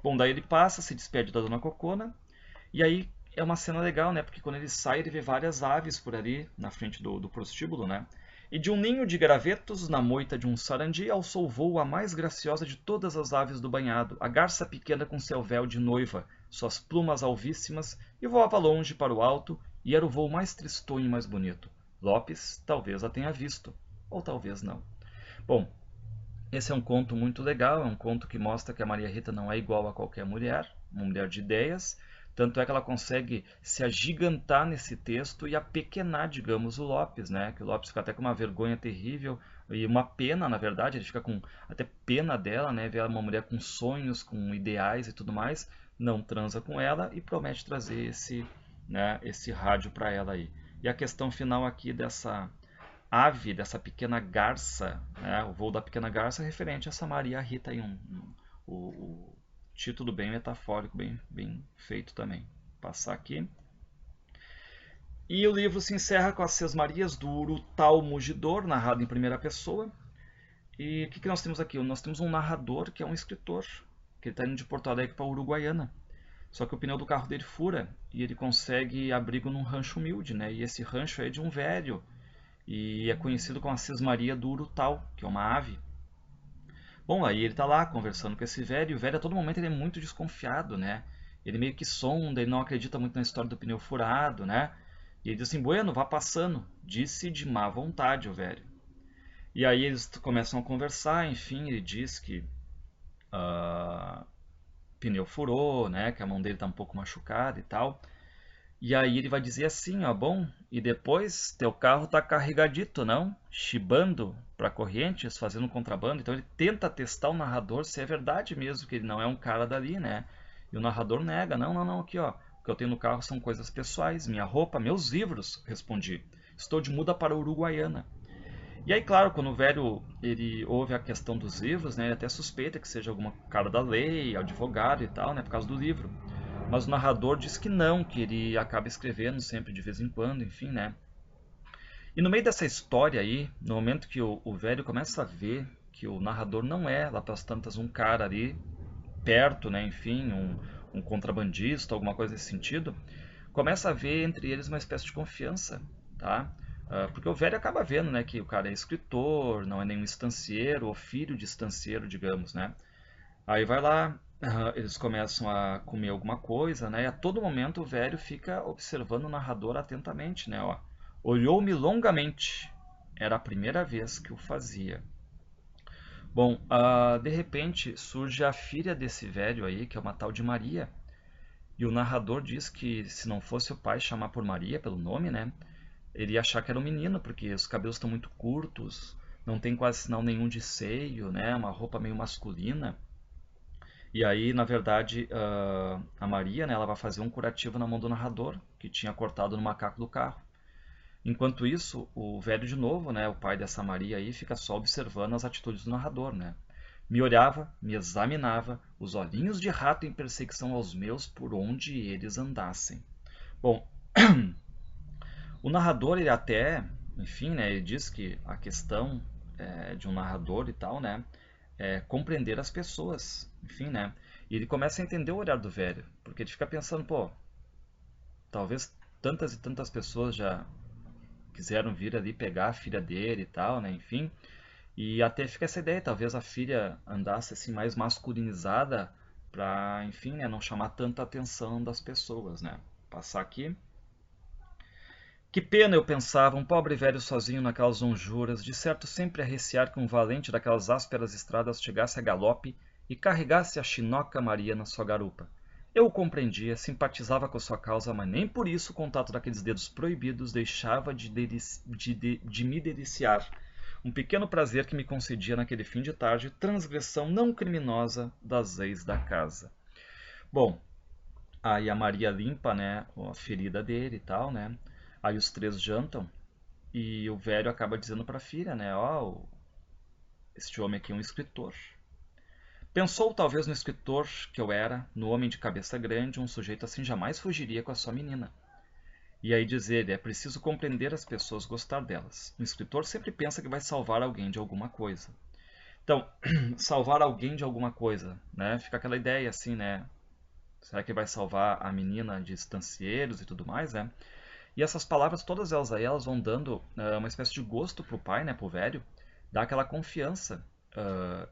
A: Bom, daí ele passa, se despede da dona Cocona, e aí é uma cena legal, né, porque quando ele sai, ele vê várias aves por ali, na frente do prostíbulo, né, e de um ninho de gravetos, na moita de um sarandi, alçou voo a mais graciosa de todas as aves do banhado, a garça pequena com seu véu de noiva, suas plumas alvíssimas, e voava longe para o alto, e era o voo mais tristonho e mais bonito. Lopes talvez a tenha visto, ou talvez não. Bom, esse é um conto muito legal, é um conto que mostra que a Maria Rita não é igual a qualquer mulher, uma mulher de ideias, tanto é que ela consegue se agigantar nesse texto e apequenar, digamos, o Lopes, né? Que o Lopes fica até com uma vergonha terrível e uma pena, na verdade, ele fica com até pena dela, né? Ver uma mulher com sonhos, com ideais e tudo mais, não transa com ela e promete trazer esse, né, esse rádio para ela aí. E a questão final aqui dessa ave, dessa pequena garça, né, o voo da pequena garça é referente a essa Maria Rita aí, o título bem metafórico, bem feito também. Vou passar aqui. E o livro se encerra com as Sesmarias do Urutau Mugidor, narrado em primeira pessoa. E o que nós temos aqui? Nós temos um narrador que é um escritor, que ele está indo de Porto Alegre para Uruguaiana. Só que o pneu do carro dele fura e ele consegue abrigo num rancho humilde, né? E esse rancho é de um velho e é conhecido como a cismaria do urutau, que é uma ave. Bom, aí ele tá lá conversando com esse velho, e o velho a todo momento ele é muito desconfiado, né? Ele meio que sonda, ele não acredita muito na história do pneu furado, né? E ele diz assim, bueno, vá passando. Disse de má vontade o velho. E aí eles começam a conversar, enfim, ele diz que o pneu furou, né? Que a mão dele tá um pouco machucada e tal. E aí ele vai dizer assim, ó, bom, e depois teu carro tá carregadito, não? Chibando para Correntes, fazendo contrabando. Então ele tenta testar o narrador se é verdade mesmo que ele não é um cara dali, né? E o narrador nega, não, não, não, aqui ó, o que eu tenho no carro são coisas pessoais, minha roupa, meus livros, respondi. Estou de muda para Uruguaiana. E aí, claro, quando o velho ele ouve a questão dos livros, né, ele até suspeita que seja alguma cara da lei, advogado e tal, né, por causa do livro. Mas o narrador diz que não, que ele acaba escrevendo sempre de vez em quando, enfim, né? E no meio dessa história aí, no momento que o velho começa a ver que o narrador não é, lá pelas tantas, um cara ali perto, né? Enfim, um contrabandista, alguma coisa nesse sentido, começa a ver entre eles uma espécie de confiança, tá? Porque o velho acaba vendo, né, que o cara é escritor, não é nenhum estancieiro ou filho de estancieiro, digamos, né? Aí vai lá, eles começam a comer alguma coisa, né? E a todo momento o velho fica observando o narrador atentamente, né? Ó, olhou-me longamente. Era a primeira vez que o fazia. Bom, de repente surge a filha desse velho aí, que é uma tal de Maria. E o narrador diz que se não fosse o pai chamar por Maria, pelo nome, né? Ele ia achar que era um menino, porque os cabelos estão muito curtos, não tem quase sinal nenhum de seio, né? Uma roupa meio masculina. E aí, na verdade, a Maria, né, ela vai fazer um curativo na mão do narrador, que tinha cortado no macaco do carro. Enquanto isso, o velho de novo, né, o pai dessa Maria aí, fica só observando as atitudes do narrador, né? Me olhava, me examinava, os olhinhos de rato em perseguição aos meus por onde eles andassem. Bom, o narrador, ele até, enfim, né, ele diz que a questão de um narrador e tal, né, é compreender as pessoas, enfim, né, e ele começa a entender o olhar do velho, porque ele fica pensando, pô, talvez tantas e tantas pessoas já quiseram vir ali pegar a filha dele e tal, né, enfim, e até fica essa ideia, talvez a filha andasse assim mais masculinizada para, enfim, né, não chamar tanta atenção das pessoas, né. Passar aqui. Que pena, eu pensava, um pobre velho sozinho naquelas lonjuras, de certo sempre a recear que um valente daquelas ásperas estradas chegasse a galope e carregasse a chinoca Maria na sua garupa. Eu o compreendia, simpatizava com a sua causa, mas nem por isso o contato daqueles dedos proibidos deixava de me deliciar. Um pequeno prazer que me concedia naquele fim de tarde, transgressão não criminosa das leis da casa. Bom, aí a Maria limpa, né, a ferida dele e tal, né? Aí os três jantam e o velho acaba dizendo para a filha, né, ó, este homem aqui é um escritor. Pensou talvez no escritor que eu era, no homem de cabeça grande, um sujeito assim jamais fugiria com a sua menina. E aí diz ele, é preciso compreender as pessoas, gostar delas. Um escritor sempre pensa que vai salvar alguém de alguma coisa. Então, salvar alguém de alguma coisa, né? Fica aquela ideia assim, né? Será que vai salvar a menina de estancieiros e tudo mais, né? E essas palavras, todas elas aí, elas vão dando uma espécie de gosto pro pai, né, pro velho, dá aquela confiança.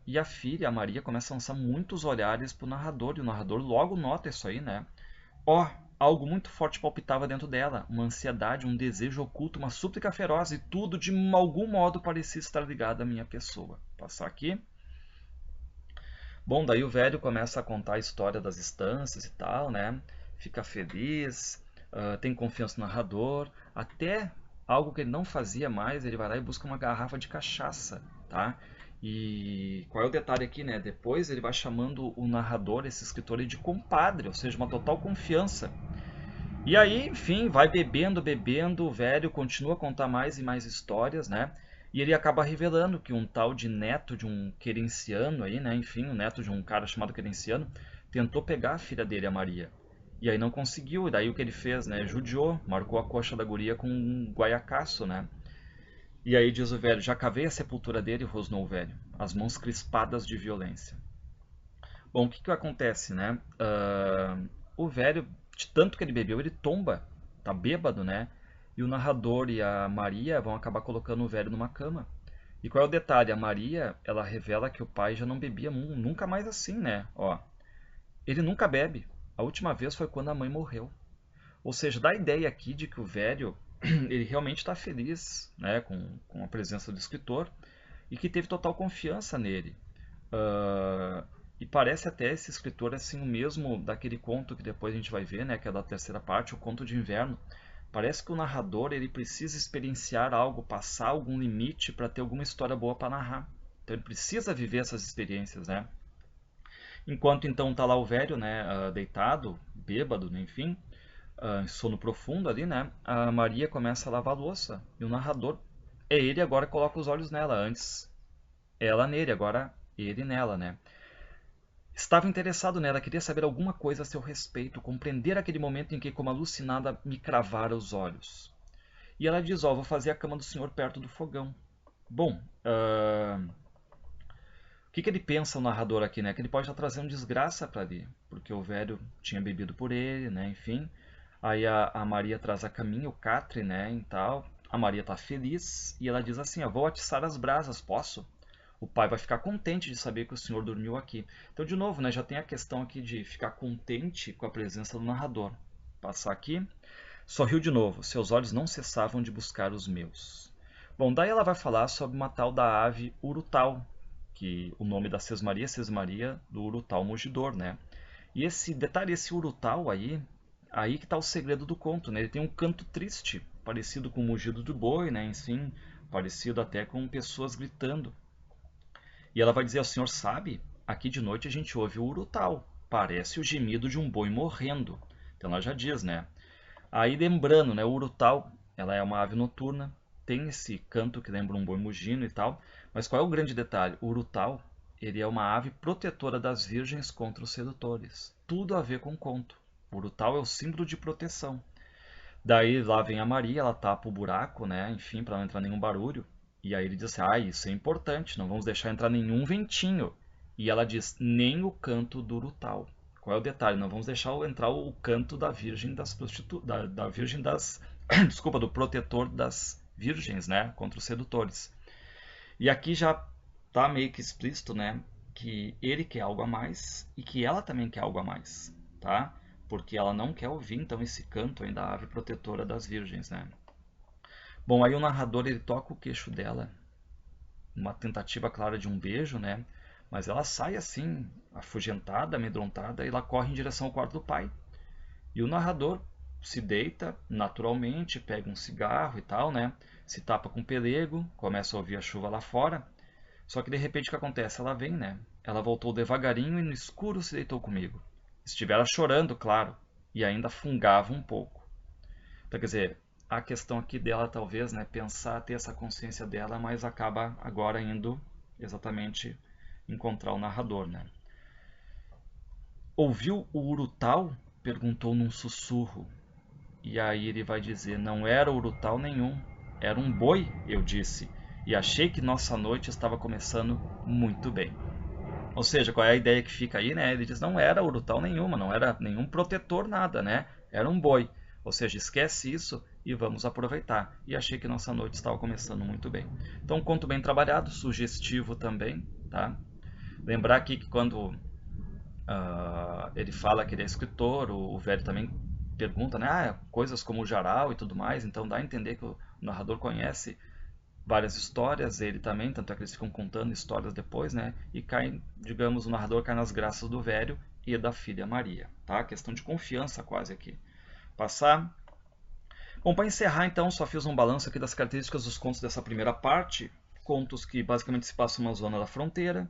A: E a filha, a Maria, começa a lançar muitos olhares pro narrador, e o narrador logo nota isso aí, né? Ó, algo muito forte palpitava dentro dela, uma ansiedade, um desejo oculto, uma súplica feroz, e tudo de algum modo parecia estar ligado à minha pessoa. Passar aqui. Bom, daí o velho começa a contar a história das estâncias e tal, né? Fica feliz, tem confiança no narrador, até algo que ele não fazia mais, ele vai lá e busca uma garrafa de cachaça, tá? E qual é o detalhe aqui, né? Depois ele vai chamando o narrador, esse escritor, de compadre, ou seja, uma total confiança. E aí, enfim, vai bebendo, bebendo, o velho continua a contar mais e mais histórias, né? E ele acaba revelando que um tal de neto de um querenciano aí, né? Enfim, um neto de um cara chamado querenciano, tentou pegar a filha dele, a Maria. E aí não conseguiu, e daí o que ele fez, né? Judiou, marcou a coxa da guria com um guaiacaço, né? E aí diz o velho, já cavei a sepultura dele, rosnou o velho, as mãos crispadas de violência. Bom, o que que acontece, né? O velho, de tanto que ele bebeu, ele tomba, tá bêbado, né? E o narrador e a Maria vão acabar colocando o velho numa cama. E qual é o detalhe? A Maria, ela revela que o pai já não bebia nunca mais assim, né? Ó, ele nunca bebe. A última vez foi quando a mãe morreu. Ou seja, dá a ideia aqui de que o velho, ele realmente está feliz, né, com a presença do escritor e que teve total confiança nele. Uh, e parece até esse escritor assim o mesmo daquele conto que depois a gente vai ver, né, que é da terceira parte, o Conto de Inverno. Parece que o narrador ele precisa experienciar algo, passar algum limite para ter alguma história boa para narrar. Então ele precisa viver essas experiências, né? Enquanto então tá lá o velho, né, deitado, bêbado, enfim, em sono profundo ali, né? A Maria começa a lavar a louça e o narrador é ele agora que coloca os olhos nela. Antes ela nele, agora ele nela, né? Estava interessado nela, queria saber alguma coisa a seu respeito, compreender aquele momento em que, como alucinada, me cravara os olhos. E ela diz, ó, vou fazer a cama do senhor perto do fogão. Bom, o que que ele pensa, o narrador aqui, né? Que ele pode estar trazendo desgraça para ali, porque o velho tinha bebido por ele, né? Enfim, aí a Maria traz a caminha, o catre, né? E tal. A Maria tá feliz e ela diz assim, ó, vou atiçar as brasas, posso? O pai vai ficar contente de saber que o senhor dormiu aqui. Então, de novo, né, já tem a questão aqui de ficar contente com a presença do narrador. Passar aqui. Sorriu de novo. Seus olhos não cessavam de buscar os meus. Bom, daí ela vai falar sobre uma tal da ave urutau, que o nome da sesmaria é sesmaria do urutau mugidor, né? E esse detalhe, esse Urutau aí que está o segredo do conto, né? Ele tem um canto triste, parecido com o mugido do boi, né? Enfim, parecido até com pessoas gritando. E ela vai dizer: o senhor sabe, aqui de noite a gente ouve o Urutau, parece o gemido de um boi morrendo. Então ela já diz, né? Aí lembrando, né, o urutau, ela é uma ave noturna, tem esse canto que lembra um boi mugindo e tal, mas qual é o grande detalhe? O urutau, ele é uma ave protetora das virgens contra os sedutores. Tudo a ver com o conto. O urutau é o símbolo de proteção. Daí lá vem a Maria, ela tapa o buraco, né, enfim, para não entrar nenhum barulho. E aí ele diz assim: "Ah, isso é importante, não vamos deixar entrar nenhum ventinho". E ela diz: "Nem o canto do urutau". Qual é o detalhe? Não vamos deixar entrar o canto da virgem das da virgem das desculpa, do protetor das virgens, né, contra os sedutores. E aqui já tá meio que explícito, né, que ele quer algo a mais e que ela também quer algo a mais, tá? Porque ela não quer ouvir então esse canto ainda da ave protetora das virgens, né? Bom, aí o narrador ele toca o queixo dela, uma tentativa clara de um beijo, né? Mas ela sai assim, afugentada, amedrontada, e ela corre em direção ao quarto do pai. E o narrador se deita naturalmente, pega um cigarro e tal, né? Se tapa com pelego, começa a ouvir a chuva lá fora. Só que de repente o que acontece? Ela vem, né? Ela voltou devagarinho e no escuro se deitou comigo. Estivera chorando, claro, e ainda fungava um pouco. Então, quer dizer, a questão aqui dela talvez, né, pensar, ter essa consciência dela, mas acaba agora indo exatamente encontrar o narrador, né? Ouviu o urutau? Perguntou num sussurro. E aí ele vai dizer: não era urutau nenhum, era um boi, eu disse, e achei que nossa noite estava começando muito bem. Ou seja, qual é a ideia que fica aí, né? Ele diz: não era urutau nenhuma, não era nenhum protetor, nada, né? Era um boi. Ou seja, esquece isso e vamos aproveitar. E achei que nossa noite estava começando muito bem. Então, um conto bem trabalhado, sugestivo também, tá? Lembrar aqui que quando ele fala que ele é escritor, o velho também pergunta, né? Ah, coisas como o Jaral e tudo mais, então dá a entender que o narrador conhece várias histórias, ele também, tanto é que eles ficam contando histórias depois, né? E cai, digamos, o narrador cai nas graças do velho e da filha Maria, tá? Questão de confiança quase aqui. Passar. Bom, para encerrar então, só fiz um balanço aqui das características dos contos dessa primeira parte. Contos que basicamente se passam numa zona da fronteira,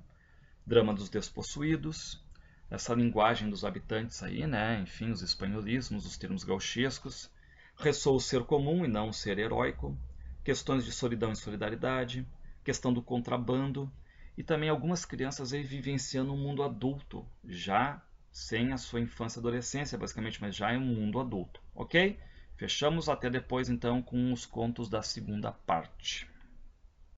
A: drama dos despossuídos, essa linguagem dos habitantes aí, né? Enfim, os espanholismos, os termos gauchescos, ressoa o ser comum e não o ser heróico, questões de solidão e solidariedade, questão do contrabando e também algumas crianças aí vivenciando um mundo adulto, já sem a sua infância e adolescência, basicamente, mas já em um mundo adulto, ok? Fechamos até depois então com os contos da segunda parte.